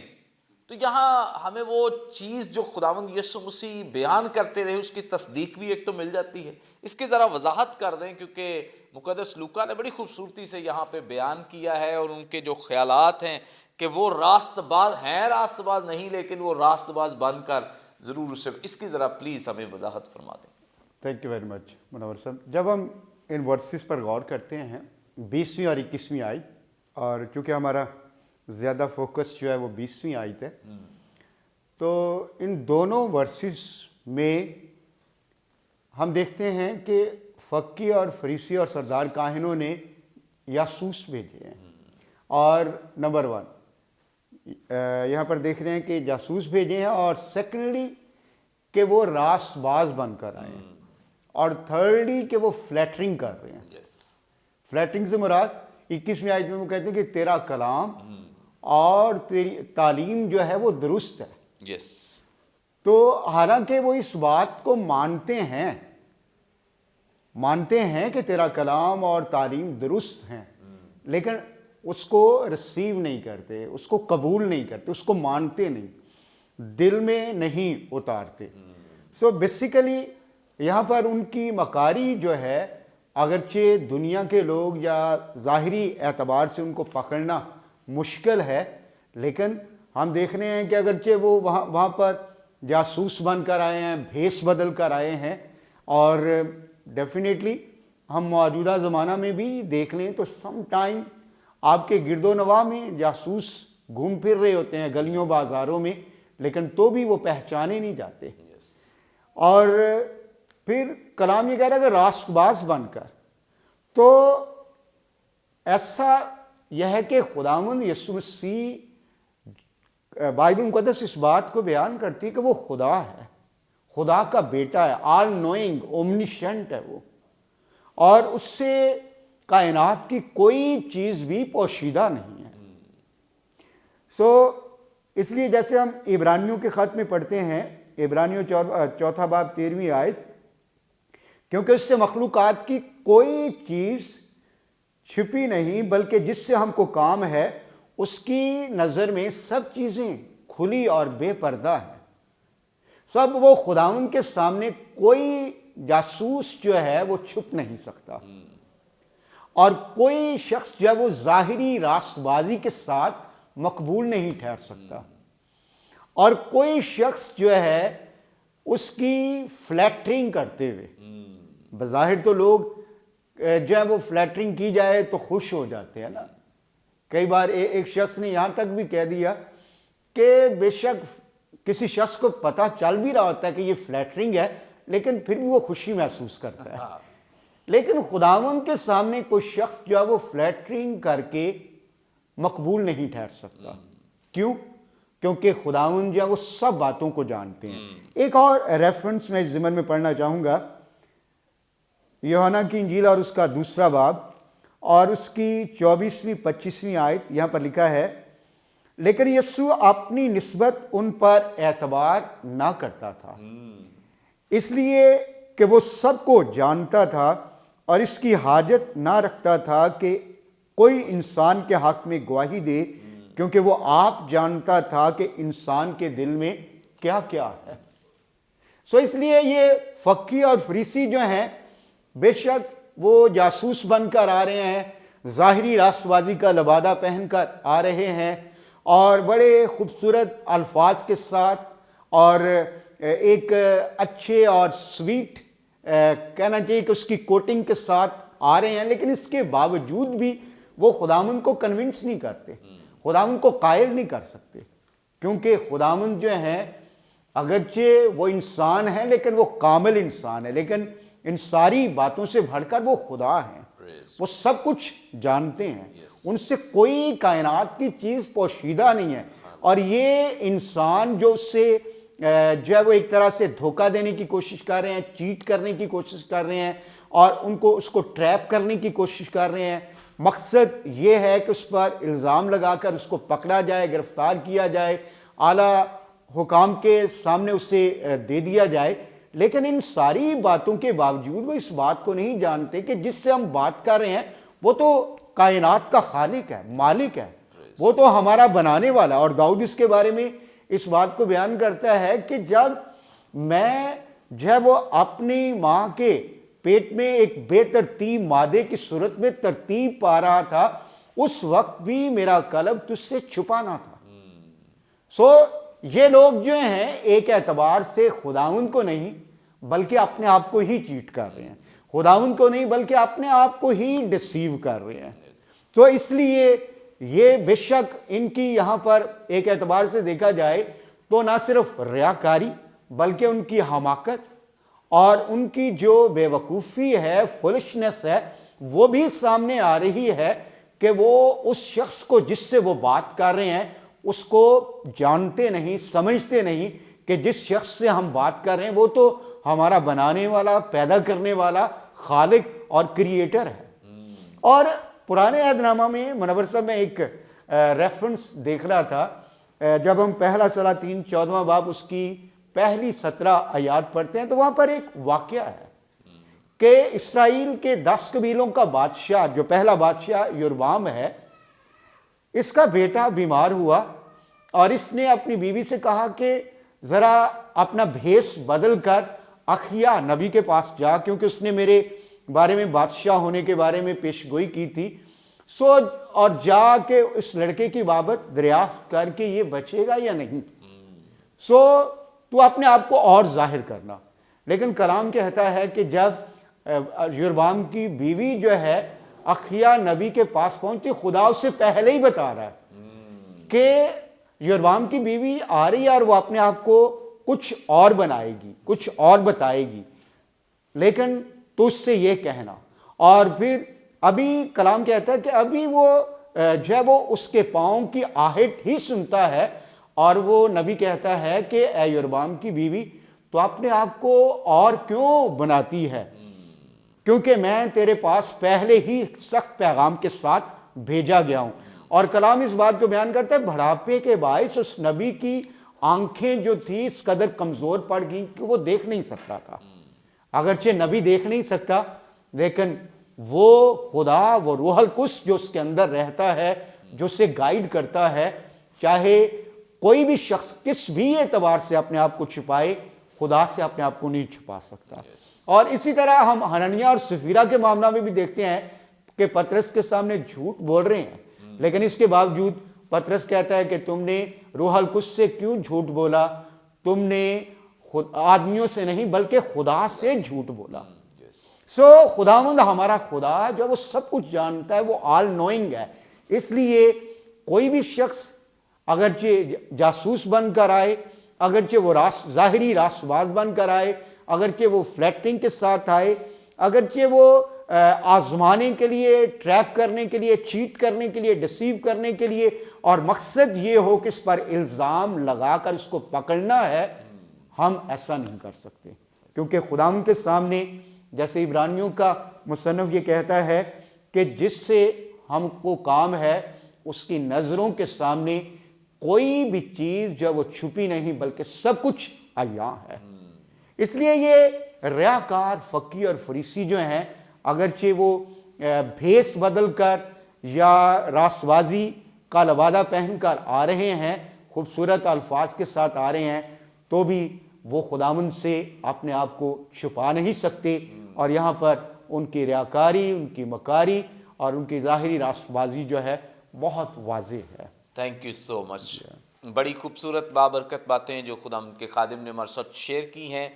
تو یہاں ہمیں وہ چیز جو خداوند یسوع مسیح بیان کرتے رہے اس کی تصدیق بھی ایک تو مل جاتی ہے۔ اس کی ذرا وضاحت کر دیں کیونکہ مقدس لوکا نے بڑی خوبصورتی سے یہاں پہ بیان کیا ہے، اور ان کے جو خیالات ہیں کہ وہ راست باز ہیں، راست باز نہیں، لیکن وہ راست باز بن کر ضرور اسے، اس کی ذرا پلیز ہمیں وضاحت فرما دیں۔ تھینک یو ویری مچ منور صاحب۔ جب ہم ان ورسز پر غور کرتے ہیں 20ویں اور 21ویں آیت، اور چونکہ ہمارا زیادہ فوکس جو ہے وہ 20ویں آیت ہے، تو ان دونوں ورسز میں ہم دیکھتے ہیں کہ فقی اور فریسی اور سردار کاہنوں نے جاسوس بھیجے ہیں، اور نمبر 1 یہاں پر دیکھ رہے ہیں کہ جاسوس بھیجے ہیں، اور سیکنڈلی کہ وہ راست باز بن کر آئے ہیں، اور تھرڈلی کہ وہ فلیٹرنگ کر رہے ہیں۔ فلیٹرنگ سے مراد 21ویں آیت میں وہ کہتے ہیں کہ تیرا کلام اور تیری تعلیم جو ہے وہ درست ہے۔ تو حالانکہ وہ اس بات کو مانتے ہیں کہ تیرا کلام اور تعلیم درست ہیں، لیکن اس کو ریسیو نہیں کرتے، اس کو قبول نہیں کرتے، اس کو مانتے نہیں، دل میں نہیں اتارتے۔ سو بیسیکلی یہاں پر ان کی مکاری جو ہے، اگرچہ دنیا کے لوگ یا ظاہری اعتبار سے ان کو پکڑنا مشکل ہے، لیکن ہم دیکھ رہے ہیں کہ اگرچہ وہ وہاں پر جاسوس بن کر آئے ہیں، بھیس بدل کر آئے ہیں، اور ڈیفینیٹلی ہم موجودہ زمانہ میں بھی دیکھ لیں تو سم ٹائم آپ کے گرد و نواح میں جاسوس گھوم پھر رہے ہوتے ہیں گلیوں بازاروں میں، لیکن تو بھی وہ پہچانے نہیں جاتے۔ اور پھر کلام یہ کہہ رہا ہے کہ راست باز بن کر، تو ایسا یہ ہے کہ خداوند یسوع مسیح، بائبل مقدس اس بات کو بیان کرتی ہے کہ وہ خدا ہے، خدا کا بیٹا ہے، آل نوئنگ، اومنیشنٹ ہے وہ، اور اس سے کائنات کی کوئی چیز بھی پوشیدہ نہیں ہے۔ سو اس لیے جیسے ہم عبرانیوں کے خط میں پڑھتے ہیں، عبرانیوں 4 باب 13ویں آیت، کیونکہ اس سے مخلوقات کی کوئی چیز چھپی نہیں، بلکہ جس سے ہم کو کام ہے، اس کی نظر میں سب چیزیں کھلی اور بے پردہ ہیں۔ سب وہ خداوند کے سامنے کوئی جاسوس جو ہے وہ چھپ نہیں سکتا، اور کوئی شخص جو ہے وہ ظاہری راست بازی کے ساتھ مقبول نہیں ٹھہر سکتا، اور کوئی شخص جو ہے اس کی فلیٹرنگ کرتے ہوئے، بظاہر تو لوگ جو ہے وہ فلیٹرنگ کی جائے تو خوش ہو جاتے ہیں نا۔ کئی بار ایک شخص نے یہاں تک بھی کہہ دیا کہ بے شک کسی شخص کو پتہ چل بھی رہا ہوتا ہے کہ یہ فلیٹرنگ ہے، لیکن پھر بھی وہ خوشی محسوس کرتا ہے۔ لیکن خداوند کے سامنے کوئی شخص جو ہے وہ فلیٹرنگ کر کے مقبول نہیں ٹھہر سکتا۔ کیوں؟ کیونکہ خداوند جو ہے وہ سب باتوں کو جانتے ہیں۔ ایک اور ریفرنس میں اس ضمن میں پڑھنا چاہوں گا، یوحنا کی انجیل اور اس کا 2 باب اور اس کی 24-25 آیت، یہاں پر لکھا ہے، لیکن یسوع اپنی نسبت ان پر اعتبار نہ کرتا تھا، اس لیے کہ وہ سب کو جانتا تھا اور اس کی حاجت نہ رکھتا تھا کہ کوئی انسان کے حق میں گواہی دے، کیونکہ وہ آپ جانتا تھا کہ انسان کے دل میں کیا کیا ہے۔ سو اس لیے یہ فقی اور فریسی جو ہیں، بے شک وہ جاسوس بن کر آ رہے ہیں، ظاہری راست بازی کا لبادہ پہن کر آ رہے ہیں، اور بڑے خوبصورت الفاظ کے ساتھ اور ایک اچھے اور سویٹ کہنا چاہیے کہ اس کی کوٹنگ کے ساتھ آ رہے ہیں، لیکن اس کے باوجود بھی وہ خداوند کو کنونس نہیں کرتے، خداوند کو قائل نہیں کر سکتے، کیونکہ خداوند جو ہیں اگرچہ وہ انسان ہیں لیکن وہ کامل انسان ہے، لیکن ان ساری باتوں سے بڑھ کر وہ خدا ہیں، وہ سب کچھ جانتے ہیں، ان سے کوئی کائنات کی چیز پوشیدہ نہیں ہے۔ اور یہ انسان جو اس سے جو ہے وہ ایک طرح سے دھوکہ دینے کی کوشش کر رہے ہیں، چیٹ کرنے کی کوشش کر رہے ہیں، اور ان کو اس کو ٹریپ کرنے کی کوشش کر رہے ہیں. مقصد یہ ہے کہ اس پر الزام لگا کر اس کو پکڑا جائے, گرفتار کیا جائے, اعلیٰ حکام کے سامنے اسے دے دیا جائے. لیکن ان ساری باتوں کے باوجود وہ اس بات کو نہیں جانتے کہ جس سے ہم بات کر رہے ہیں وہ تو کائنات کا خالق ہے, مالک ہے, وہ تو ہمارا بنانے والا. اور داؤد اس کے بارے میں اس بات کو بیان کرتا ہے کہ جب میں وہ اپنی ماں کے پیٹ میں ایک بے ترتیب مادے کی صورت میں ترتیب پا رہا تھا, اس وقت بھی میرا قلب تجھ سے چھپا نہ تھا. یہ لوگ جو ہیں ایک اعتبار سے خداوند کو نہیں بلکہ اپنے آپ کو ہی چیٹ کر رہے ہیں, خداوند کو نہیں بلکہ اپنے آپ کو ہی ڈسیو کر رہے ہیں. تو اس لیے یہ بے شک ان کی یہاں پر ایک اعتبار سے دیکھا جائے تو نہ صرف ریاکاری بلکہ ان کی حماقت اور ان کی جو بے وقوفی ہے, فولشنس ہے, وہ بھی سامنے آ رہی ہے کہ وہ اس شخص کو جس سے وہ بات کر رہے ہیں اس کو جانتے نہیں, سمجھتے نہیں کہ جس شخص سے ہم بات کر رہے ہیں وہ تو ہمارا بنانے والا, پیدا کرنے والا خالق اور کریٹر ہے. اور پرانے عہد نامہ میں منور صاحب میں ایک ریفرنس دیکھ رہا تھا, جب ہم پہلا سلاطین 14واں باب اس کی پہلی 17 آیات پڑھتے ہیں تو وہاں پر ایک واقعہ ہے کہ اسرائیل کے 10 قبیلوں کا بادشاہ, جو پہلا بادشاہ یربعام ہے, اس کا بیٹا بیمار ہوا اور اس نے اپنی بیوی سے کہا کہ ذرا اپنا بھیس بدل کر اخیا نبی کے پاس جا, کیونکہ اس نے میرے بارے میں بادشاہ ہونے کے بارے میں پیش گوئی کی تھی. اور جا کے اس لڑکے کی بابت دریافت کر کے یہ بچے گا یا نہیں. تو اپنے آپ کو اور ظاہر کرنا. لیکن کلام کہتا ہے کہ جب یربعام کی بیوی جو ہے اخیا نبی کے پاس پہنچی, خدا اس سے پہلے ہی بتا رہا ہے کہ یربعام کی بیوی آ رہی ہے اور وہ اپنے آپ کو کچھ اور بنائے گی, کچھ اور بتائے گی, لیکن تو اس سے یہ کہنا. اور پھر ابھی کلام کہتا ہے کہ ابھی وہ جو ہے وہ اس کے پاؤں کی آہٹ ہی سنتا ہے اور وہ نبی کہتا ہے کہ اے یربعام کی بیوی تو اپنے آپ کو اور کیوں بناتی ہے, کیونکہ میں تیرے پاس پہلے ہی سخت پیغام کے ساتھ بھیجا گیا ہوں. اور کلام اس بات کو بیان کرتا ہے بڑھاپے کے باعث اس نبی کی آنکھیں جو تھی اس قدر کمزور پڑ گئیں کہ وہ دیکھ نہیں سکتا تھا. اگرچہ نبی دیکھ نہیں سکتا لیکن وہ خدا, وہ روح القدس جو اس کے اندر رہتا ہے, جو اسے گائیڈ کرتا ہے, چاہے کوئی بھی شخص کس بھی اعتبار سے اپنے آپ کو چھپائے, خدا سے اپنے آپ کو نہیں چھپا سکتا. اور اسی طرح ہم حنانیہ اور سفیرہ کے معاملہ میں بھی دیکھتے ہیں کہ پطرس کے سامنے جھوٹ بول رہے ہیں, لیکن اس کے باوجود پطرس کہتا ہے کہ تم نے روح القدس سے کیوں جھوٹ بولا, تم نے آدمیوں سے نہیں بلکہ خدا سے جھوٹ بولا. خداوند ہمارا خدا جو وہ سب کچھ جانتا ہے, وہ آل نوئنگ ہے. اس لیے کوئی بھی شخص اگرچہ جاسوس بن کر آئے, اگرچہ وہ ظاہری راست باز بن کر آئے, اگرچہ وہ فلیٹرنگ کے ساتھ آئے, اگرچہ وہ آزمانے کے لیے, ٹریپ کرنے کے لیے, چیٹ کرنے کے لیے, ڈسیو کرنے کے لیے, اور مقصد یہ ہو کہ اس پر الزام لگا کر اس کو پکڑنا ہے, ہم ایسا نہیں کر سکتے. کیونکہ خداوند کے سامنے جیسے عبرانیوں کا مصنف یہ کہتا ہے کہ جس سے ہم کو کام ہے اس کی نظروں کے سامنے کوئی بھی چیز جو وہ چھپی نہیں بلکہ سب کچھ عیاں ہے. اس لیے یہ ریاکار, فقی اور فریسی جو ہیں اگرچہ وہ بھیس بدل کر یا راست بازی کا لبادہ پہن کر آ رہے ہیں, خوبصورت الفاظ کے ساتھ آ رہے ہیں, تو بھی وہ خداوند سے اپنے آپ کو چھپا نہیں سکتے. اور یہاں پر ان کی ریاکاری, ان کی مکاری اور ان کی ظاہری راست بازی جو ہے بہت واضح ہے. تھینک یو سو مچ. بڑی خوبصورت بابرکت باتیں جو خداوند کے خادم نے ہمارے ساتھ شیئر کی ہیں.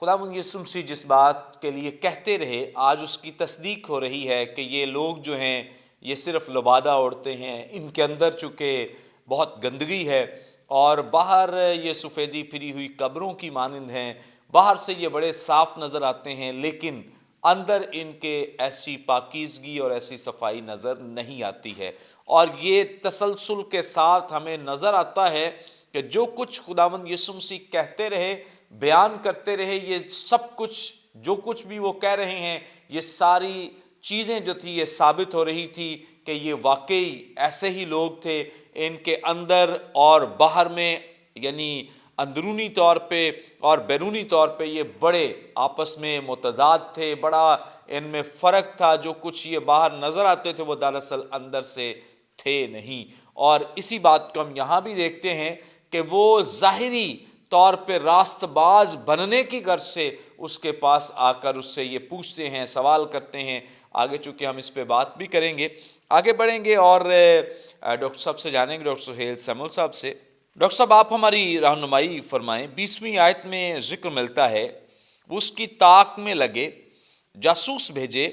خداوند یسوع مسیح جس بات کے لیے کہتے رہے آج اس کی تصدیق ہو رہی ہے کہ یہ لوگ جو ہیں یہ صرف لبادہ اوڑھتے ہیں, ان کے اندر چونکہ بہت گندگی ہے اور باہر یہ سفیدی پھری ہوئی قبروں کی مانند ہیں, باہر سے یہ بڑے صاف نظر آتے ہیں لیکن اندر ان کے ایسی پاکیزگی اور ایسی صفائی نظر نہیں آتی ہے. اور یہ تسلسل کے ساتھ ہمیں نظر آتا ہے کہ جو کچھ خداوند یسوع مسیح کہتے رہے, بیان کرتے رہے, یہ سب کچھ جو کچھ بھی وہ کہہ رہے ہیں یہ ساری چیزیں جو تھی یہ ثابت ہو رہی تھی کہ یہ واقعی ایسے ہی لوگ تھے، ان کے اندر اور باہر میں، یعنی اندرونی طور پہ اور بیرونی طور پہ یہ بڑے آپس میں متضاد تھے، بڑا ان میں فرق تھا۔ جو کچھ یہ باہر نظر آتے تھے وہ دراصل اندر سے تھے نہیں۔ اور اسی بات کو ہم یہاں بھی دیکھتے ہیں کہ وہ ظاہری طور پہ راست باز بننے کی غرض سے اس کے پاس آ کر اس سے یہ پوچھتے ہیں، سوال کرتے ہیں۔ آگے چونکہ ہم اس پہ بات بھی کریں گے، آگے بڑھیں گے اور ڈاکٹر صاحب سے جانیں گے، ڈاکٹر سہیل سیمول صاحب سے۔ ڈاکٹر صاحب آپ ہماری رہنمائی فرمائیں۔ 20ویں آیت میں ذکر ملتا ہے، اس کی طاق میں لگے، جاسوس بھیجے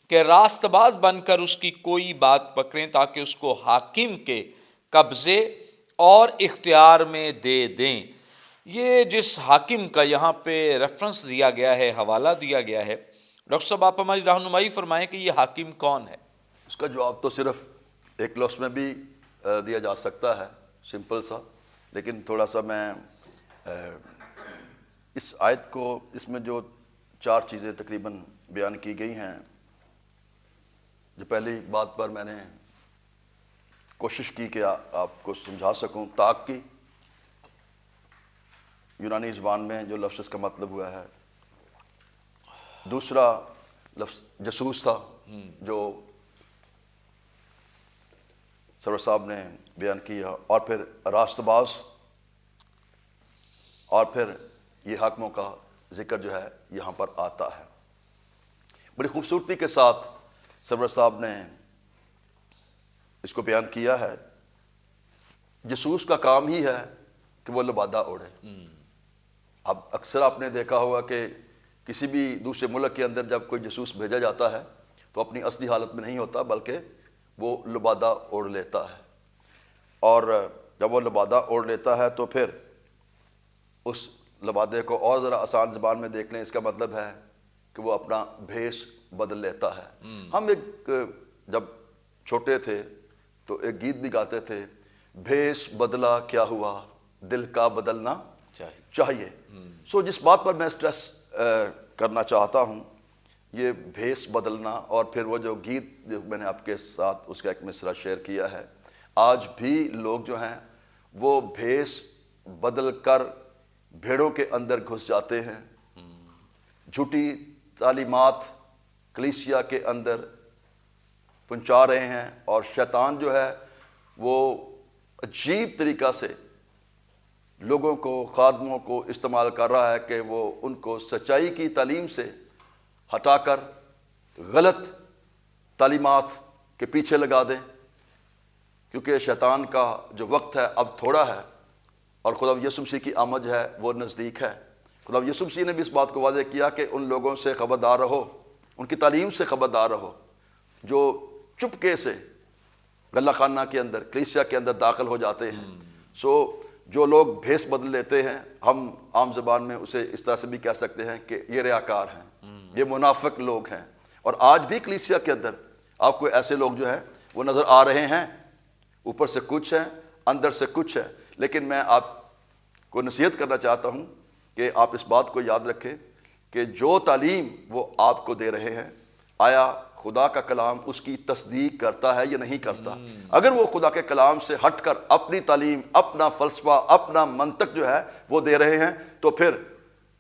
کہ راست باز بن کر اس کی کوئی بات پکڑیں تاکہ اس کو حاکم کے قبضے اور اختیار میں دے دیں۔ یہ جس حاکم کا یہاں پہ ریفرنس دیا گیا ہے، حوالہ دیا گیا ہے، ڈاکٹر صاحب آپ ہماری رہنمائی فرمائیں کہ یہ حاکم کون ہے؟ اس کا جواب تو صرف ایک لفظ میں بھی دیا جا سکتا ہے، سمپل سا، لیکن تھوڑا سا میں اس آیت کو، اس میں جو 4 چیزیں تقریباً بیان کی گئی ہیں، جو پہلی بات پر میں نے کوشش کی کہ آپ کو سمجھا سکوں، طاق کی یونانی زبان میں جو لفظ اس کا مطلب ہوا ہے۔ دوسرا لفظ جاسوس تھا، جو سرور صاحب نے بیان کیا، اور پھر راست باز، اور پھر یہ حاکموں کا ذکر جو ہے یہاں پر آتا ہے۔ بڑی خوبصورتی کے ساتھ سرور صاحب نے اس کو بیان کیا ہے۔ جاسوس کا کام ہی ہے کہ وہ لبادہ اوڑھے۔ اب اکثر آپ نے دیکھا ہوگا کہ کسی بھی دوسرے ملک کے اندر جب کوئی جاسوس بھیجا جاتا ہے تو اپنی اصلی حالت میں نہیں ہوتا، بلکہ وہ لبادہ اوڑھ لیتا ہے، اور جب وہ لبادہ اوڑھ لیتا ہے تو پھر اس لبادے کو اور ذرا آسان زبان میں دیکھ لیں، اس کا مطلب ہے کہ وہ اپنا بھیس بدل لیتا ہے۔ ہم ایک جب چھوٹے تھے تو ایک گیت بھی گاتے تھے، بھیس بدلا کیا ہوا، دل کا بدلنا چاہیے۔ سو جس بات پر میں سٹریس کرنا چاہتا ہوں، یہ بھیس بدلنا، اور پھر وہ جو گیت جو میں نے آپ کے ساتھ اس کا ایک مصرعہ شیئر کیا ہے، آج بھی لوگ جو ہیں وہ بھیس بدل کر بھیڑوں کے اندر گھس جاتے ہیں، جھوٹی تعلیمات کلیسیا کے اندر پہنچا رہے ہیں، اور شیطان جو ہے وہ عجیب طریقہ سے لوگوں کو، خادموں کو استعمال کر رہا ہے کہ وہ ان کو سچائی کی تعلیم سے ہٹا کر غلط تعلیمات کے پیچھے لگا دیں، کیونکہ شیطان کا جو وقت ہے اب تھوڑا ہے، اور خدا یسوع مسیح کی آمد جو ہے وہ نزدیک ہے۔ خدا یسوع مسیح نے بھی اس بات کو واضح کیا کہ ان لوگوں سے خبردار رہو، ان کی تعلیم سے خبردار رہو جو چپکے سے غلہ خانہ کے اندر، کلیسیا کے اندر داخل ہو جاتے ہیں۔ سو جو لوگ بھیس بدل لیتے ہیں، ہم عام زبان میں اسے اس طرح سے بھی کہہ سکتے ہیں کہ یہ ریاکار ہیں، یہ منافق لوگ ہیں۔ اور آج بھی کلیسیا کے اندر آپ کو ایسے لوگ جو ہیں وہ نظر آ رہے ہیں، اوپر سے کچھ ہیں، اندر سے کچھ ہے۔ لیکن میں آپ کو نصیحت کرنا چاہتا ہوں کہ آپ اس بات کو یاد رکھیں کہ جو تعلیم وہ آپ کو دے رہے ہیں، آیا خدا کا کلام اس کی تصدیق کرتا ہے یا نہیں کرتا؟ اگر وہ خدا کے کلام سے ہٹ کر اپنی تعلیم، اپنا فلسفہ، اپنا منطق جو ہے وہ دے رہے ہیں، تو پھر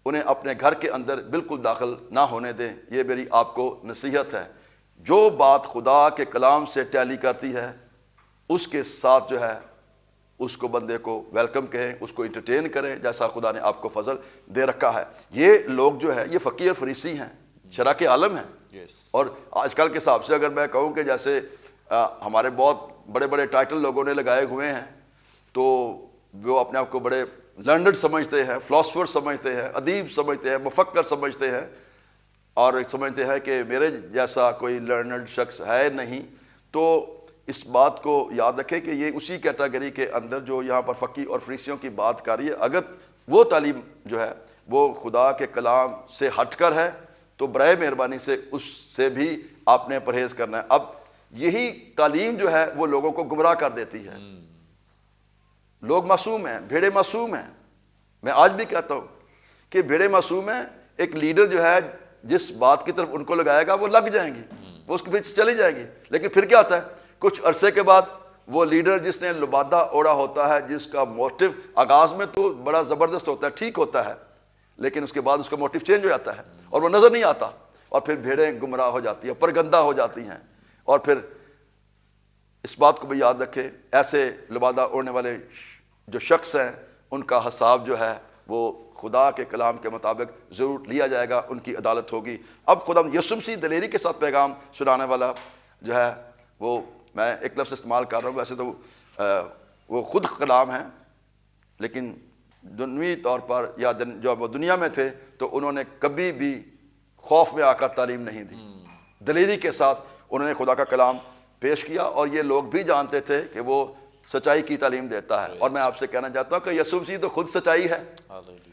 انہیں اپنے گھر کے اندر بالکل داخل نہ ہونے دیں۔ یہ میری آپ کو نصیحت ہے۔ جو بات خدا کے کلام سے ٹیلی کرتی ہے اس کے ساتھ جو ہے اس کو بندے کو ویلکم کہیں، اس کو انٹرٹین کریں، جیسا خدا نے آپ کو فضل دے رکھا ہے۔ یہ لوگ جو ہے یہ فقیر فریسی ہیں، شرح کے عالم ہیں۔ اور آج کل کے حساب سے اگر میں کہوں کہ جیسے ہمارے بہت بڑے بڑے ٹائٹل لوگوں نے لگائے ہوئے ہیں، تو وہ اپنے آپ کو بڑے لرنڈ سمجھتے ہیں، فلاسفر سمجھتے ہیں، ادیب سمجھتے ہیں، مفکر سمجھتے ہیں، اور سمجھتے ہیں کہ میرے جیسا کوئی لرنڈ شخص ہے نہیں۔ تو اس بات کو یاد رکھیں کہ یہ اسی کیٹیگری کے اندر جو یہاں پر فقی اور فریسیوں کی بات کر رہی ہے، اگر وہ تعلیم جو ہے وہ خدا کے کلام سے ہٹ کر ہے تو برائے مہربانی سے اس سے بھی آپ نے پرہیز کرنا ہے۔ اب یہی تعلیم جو ہے وہ لوگوں کو گمراہ کر دیتی ہے۔ لوگ معصوم ہیں، بھیڑیں معصوم ہیں۔ میں آج بھی کہتا ہوں کہ بھیڑیں معصوم ہیں۔ ایک لیڈر جو ہے جس بات کی طرف ان کو لگائے گا وہ لگ جائیں گی، وہ اس کے پیچھے چلی جائیں گی. لیکن پھر کیا ہوتا ہے؟ کچھ عرصے کے بعد وہ لیڈر جس نے لبادہ اوڑا ہوتا ہے، جس کا موٹیو آغاز میں تو بڑا زبردست ہوتا ہے، ٹھیک ہوتا ہے، لیکن اس کے بعد اس کا موٹیو چینج ہو جاتا ہے اور وہ نظر نہیں آتا، اور پھر بھیڑیں گمراہ ہو جاتی ہیں، پرگندہ ہو جاتی ہیں. اور پھر اس بات کو بھی یاد رکھیں، ایسے لبادہ اوڑھنے والے جو شخص ہیں ان کا حساب جو ہے وہ خدا کے کلام کے مطابق ضرور لیا جائے گا، ان کی عدالت ہوگی. اب خدا یسوع مسیح دلیری کے ساتھ پیغام سنانے والا جو ہے، وہ میں ایک لفظ استعمال کر رہا ہوں، ویسے تو وہ خود کلام ہے، لیکن دنوی طور پر یا جو وہ دنیا میں تھے تو انہوں نے کبھی بھی خوف میں آ کر تعلیم نہیں دی. دلیری کے ساتھ انہوں نے خدا کا کلام پیش کیا، اور یہ لوگ بھی جانتے تھے کہ وہ سچائی کی تعلیم دیتا ہے. اور میں آپ سے کہنا چاہتا ہوں کہ یسوع مسیح تو خود سچائی ہے،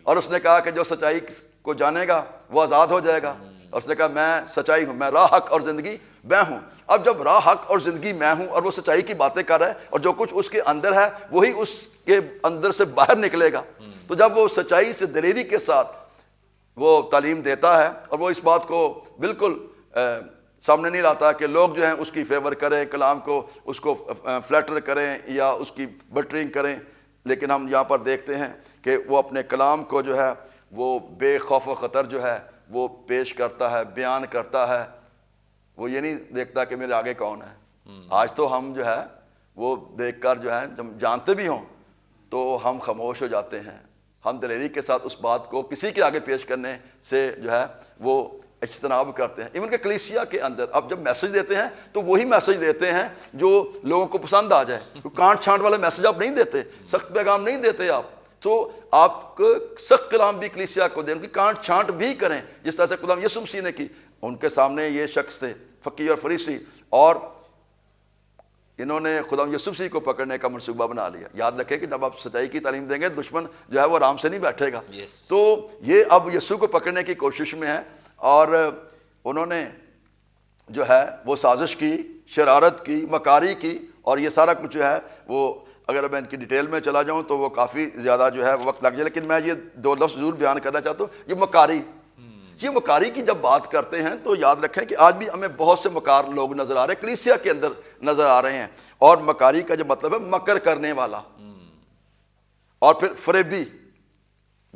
اور اس نے کہا کہ جو سچائی کو جانے گا وہ آزاد ہو جائے گا. اور اس نے کہا میں سچائی ہوں، میں راہ حق اور زندگی میں ہوں. اب جب راہ حق اور زندگی میں ہوں اور وہ سچائی کی باتیں کر رہا ہے، اور جو کچھ اس کے اندر ہے وہی اس کے اندر سے باہر نکلے گا، تو جب وہ سچائی سے دلیری کے ساتھ وہ تعلیم دیتا ہے، اور وہ اس بات کو بالکل سامنے نہیں لاتا کہ لوگ جو ہیں اس کی فیور کریں، کلام کو اس کو فلیٹر کریں یا اس کی بٹرنگ کریں، لیکن ہم یہاں پر دیکھتے ہیں کہ وہ اپنے کلام کو جو ہے وہ بے خوف و خطر جو ہے وہ پیش کرتا ہے، بیان کرتا ہے. وہ یہ نہیں دیکھتا کہ میرے آگے کون ہے. آج تو ہم جو ہے وہ دیکھ کر جو ہے جب جانتے بھی ہوں تو ہم خاموش ہو جاتے ہیں. ہم دلیری کے ساتھ اس بات کو کسی کے آگے پیش کرنے سے جو ہے وہ اجتناب کرتے ہیں. ایون کہ کلیسیا کے اندر اب جب میسج دیتے ہیں تو وہی میسج دیتے ہیں جو لوگوں کو پسند آ جائے. کانٹ چھانٹ والا میسج آپ نہیں دیتے، سخت پیغام نہیں دیتے آپ. تو آپ کو سخت کلام بھی کلیسیا کو دیں، ان کی کانٹ چھانٹ بھی کریں، جس طرح سے خدا یسوع مسیح نے کی. ان کے سامنے یہ شخص تھے فقی اور فریسی، اور انہوں نے خدا یسوع مسیح کو پکڑنے کا منصوبہ بنا لیا. یاد رکھیں کہ جب آپ سچائی کی تعلیم دیں گے دشمن جو ہے وہ آرام سے نہیں بیٹھے گا. تو یہ اب یسوع کو پکڑنے کی کوشش میں ہے، اور انہوں نے جو ہے وہ سازش کی، شرارت کی، مکاری کی، اور یہ سارا کچھ جو ہے وہ اگر میں ان کی ڈیٹیل میں چلا جاؤں تو وہ کافی زیادہ جو ہے وقت لگ جائے. لیکن میں یہ دو لفظ ضرور بیان کرنا چاہتا ہوں. یہ مکاری کی جب بات کرتے ہیں تو یاد رکھیں کہ آج بھی ہمیں بہت سے مکار لوگ نظر آ رہے ہیں، کلیسیا کے اندر نظر آ رہے ہیں. اور مکاری کا جو مطلب ہے مکر کرنے والا، اور پھر فریبی،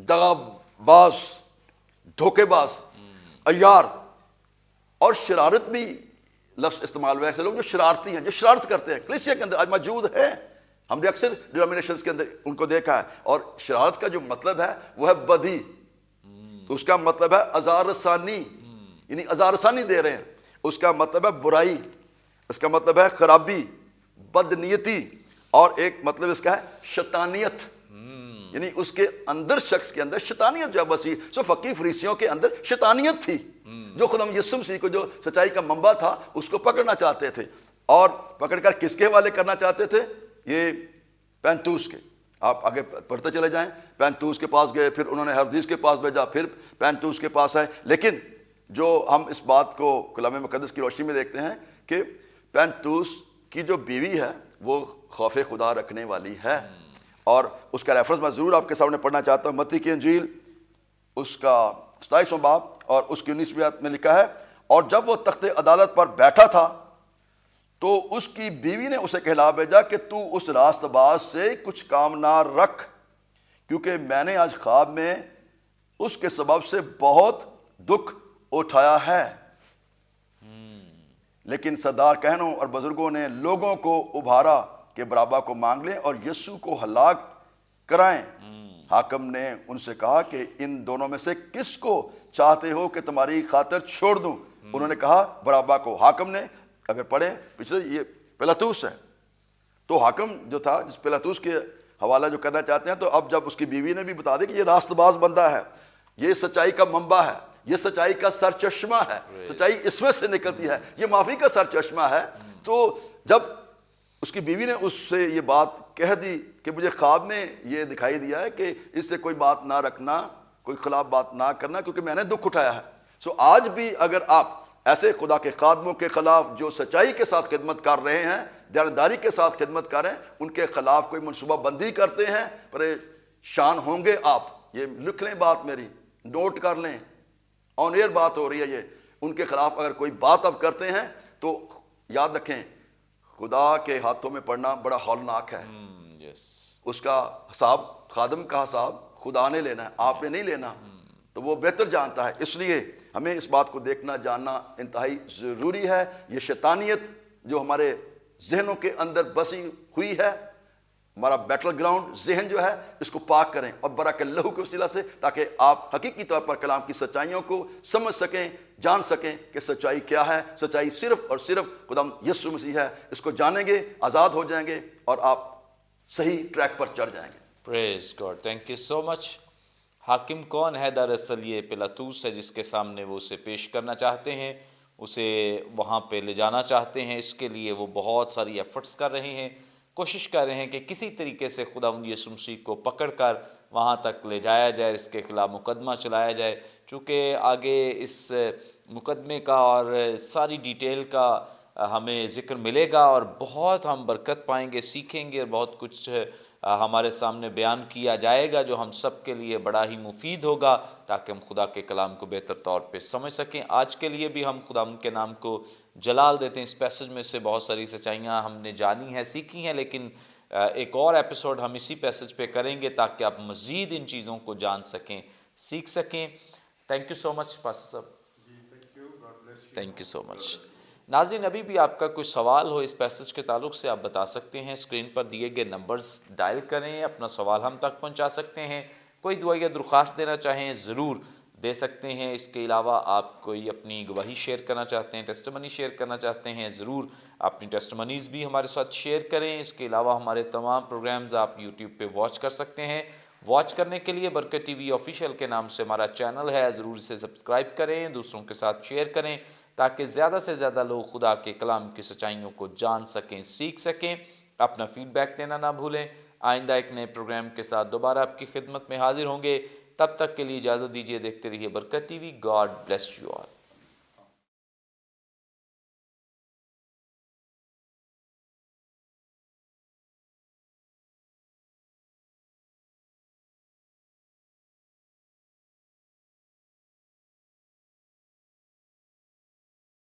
دغا باز، دھوکے باز، عیار. اور شرارت بھی لفظ استعمال ہوا ہے. ایسے لوگ جو شرارتی ہیں، جو شرارت کرتے ہیں، کلیسیا کے اندر آج موجود ہیں. ہم نے اکثر ڈینومینیشنز کے اندر ان کو دیکھا ہے. اور شرارت کا جو مطلب ہے وہ ہے بدی. تو اس کا مطلب ہے ازار رسانی، یعنی ازار رسانی دے رہے ہیں. اس کا مطلب ہے برائی، اس کا مطلب ہے خرابی، بدنیتی، اور ایک مطلب اس کا ہے شیطانیت، یعنی اس کے اندر، شخص کے اندر شیطانیت جو ہے وسیع. سو فقی فریسیوں کے اندر شیطانیت تھی، جو خدا یسوع مسیح کو جو سچائی کا منبع تھا اس کو پکڑنا چاہتے تھے. اور پکڑ کر کس کے حوالے کرنا چاہتے تھے؟ یہ پینتوس کے. آپ آگے پڑھتے چلے جائیں. پینتوس کے پاس گئے، پھر انہوں نے ہردیس کے پاس بھیجا، پھر پینتوس کے پاس آئے. لیکن جو ہم اس بات کو کلام مقدس کی روشنی میں دیکھتے ہیں کہ پینتوس کی جو بیوی ہے وہ خوف خدا رکھنے والی ہے. اور اس کا ریفرنس میں ضرور آپ کے سامنے پڑھنا چاہتا ہوں. متی کی انجیل اس کا 27واں باب اور اس کی 19ویں آیت میں لکھا ہے، اور جب وہ تخت عدالت پر بیٹھا تھا تو اس کی بیوی نے اسے کہلا بھیجا کہ تو اس راست باز سے کچھ کام نہ رکھ، کیونکہ میں نے آج خواب میں اس کے سبب سے بہت دکھ اٹھایا ہے. لیکن سردار کہنوں اور بزرگوں نے لوگوں کو ابھارا کہ برابا کو مانگ لیں اور یسوع کو ہلاک کرائیں. حاکم نے ان سے کہا کہ ان دونوں میں سے کس کو چاہتے ہو کہ تمہاری خاطر چھوڑ دوں؟ انہوں نے کہا برابا کو. حاکم نے، اگر پڑھیں پچھلے، یہ پلاطوس ہے، تو حاکم جو تھا جس پلاطوس کے حوالہ جو کرنا چاہتے ہیں، تو اب جب اس کی بیوی نے بھی بتا دی کہ یہ راست باز بندہ ہے، یہ سچائی کا منبع ہے، یہ سچائی کا سرچشمہ ہے، سچائی اس میں سے نکلتی ہے، یہ معافی کا سرچشمہ ہے. تو جب اس کی بیوی نے اس سے یہ بات کہہ دی کہ مجھے خواب میں یہ دکھائی دیا ہے کہ اس سے کوئی بات نہ رکھنا، کوئی خلاف بات نہ کرنا، کیونکہ میں نے دکھ اٹھایا ہے. سو آج بھی اگر آپ ایسے خدا کے خادموں کے خلاف جو سچائی کے ساتھ خدمت کر رہے ہیں، دیانتداری کے ساتھ خدمت کر رہے ہیں، ان کے خلاف کوئی منصوبہ بندی کرتے ہیں، پریشان ہوں گے آپ. یہ لکھ لیں بات میری، نوٹ کر لیں. آن ایئر بات ہو رہی ہے، یہ ان کے خلاف اگر کوئی بات اب کرتے ہیں تو یاد رکھیں خدا کے ہاتھوں میں پڑنا بڑا ہولناک ہے. اس کا حساب، خادم کا حساب خدا نے لینا ہے، آپ نے نہیں لینا، تو وہ بہتر جانتا ہے. اس لیے ہمیں اس بات کو دیکھنا جاننا انتہائی ضروری ہے. یہ شیطانیت جو ہمارے ذہنوں کے اندر بسی ہوئی ہے، ہمارا بیٹل گراؤنڈ ذہن جو ہے، اس کو پاک کریں اور برکت لہو کے وسیلہ سے، تاکہ آپ حقیقی طور پر کلام کی سچائیوں کو سمجھ سکیں، جان سکیں کہ سچائی کیا ہے. سچائی صرف اور صرف خدا یسوع مسیح ہے. اس کو جانیں گے، آزاد ہو جائیں گے اور آپ صحیح ٹریک پر چڑھ جائیں گے. پریز گاڈ، تھینک یو سو مچ. حاکم کون ہے؟ دراصل یہ پلاطوس ہے جس کے سامنے وہ اسے پیش کرنا چاہتے ہیں، اسے وہاں پہ لے جانا چاہتے ہیں. اس کے لیے وہ بہت ساری ایفرٹس کر رہے ہیں، کوشش کر رہے ہیں کہ کسی طریقے سے خداوند یسوع مسیح کو پکڑ کر وہاں تک لے جایا جائے، اس کے خلاف مقدمہ چلایا جائے. چونکہ آگے اس مقدمے کا اور ساری ڈیٹیل کا ہمیں ذکر ملے گا اور بہت ہم برکت پائیں گے، سیکھیں گے، اور بہت کچھ ہمارے سامنے بیان کیا جائے گا جو ہم سب کے لیے بڑا ہی مفید ہوگا، تاکہ ہم خدا کے کلام کو بہتر طور پہ سمجھ سکیں. آج کے لیے بھی ہم خدا ان کے نام کو جلال دیتے ہیں. اس پیسج میں سے بہت ساری سچائیاں ہم نے جانی ہیں، سیکھی ہیں، لیکن ایک اور ایپیسوڈ ہم اسی پیسج پہ کریں گے تاکہ آپ مزید ان چیزوں کو جان سکیں، سیکھ سکیں. Thank you so much pastor صاحب. تھینک یو سو مچ. ناظرین، ابھی بھی آپ کا کوئی سوال ہو اس پیسج کے تعلق سے آپ بتا سکتے ہیں. اسکرین پر دیے گئے نمبرز ڈائل کریں، اپنا سوال ہم تک پہنچا سکتے ہیں. کوئی دعا یا درخواست دینا چاہیں ضرور دے سکتے ہیں. اس کے علاوہ آپ کوئی اپنی گواہی شیئر کرنا چاہتے ہیں، ٹیسٹمنی شیئر کرنا چاہتے ہیں، ضرور اپنی ٹیسٹمنیز بھی ہمارے ساتھ شیئر کریں. اس کے علاوہ ہمارے تمام پروگرامز آپ یوٹیوب پہ واچ کر سکتے ہیں. واچ کرنے کے لیے برکت ٹی وی آفیشیل کے نام سے ہمارا چینل ہے، ضرور اسے سبسکرائب کریں، دوسروں کے ساتھ شیئر کریں تاکہ زیادہ سے زیادہ لوگ خدا کے کلام کی سچائیوں کو جان سکیں، سیکھ سکیں. اپنا فیڈ بیک دینا نہ بھولیں. آئندہ ایک نئے پروگرام کے ساتھ دوبارہ آپ کی خدمت میں حاضر ہوں گے. تب تک کے لیے اجازت دیجیے. دیکھتے رہیے برکت T V. God bless you all.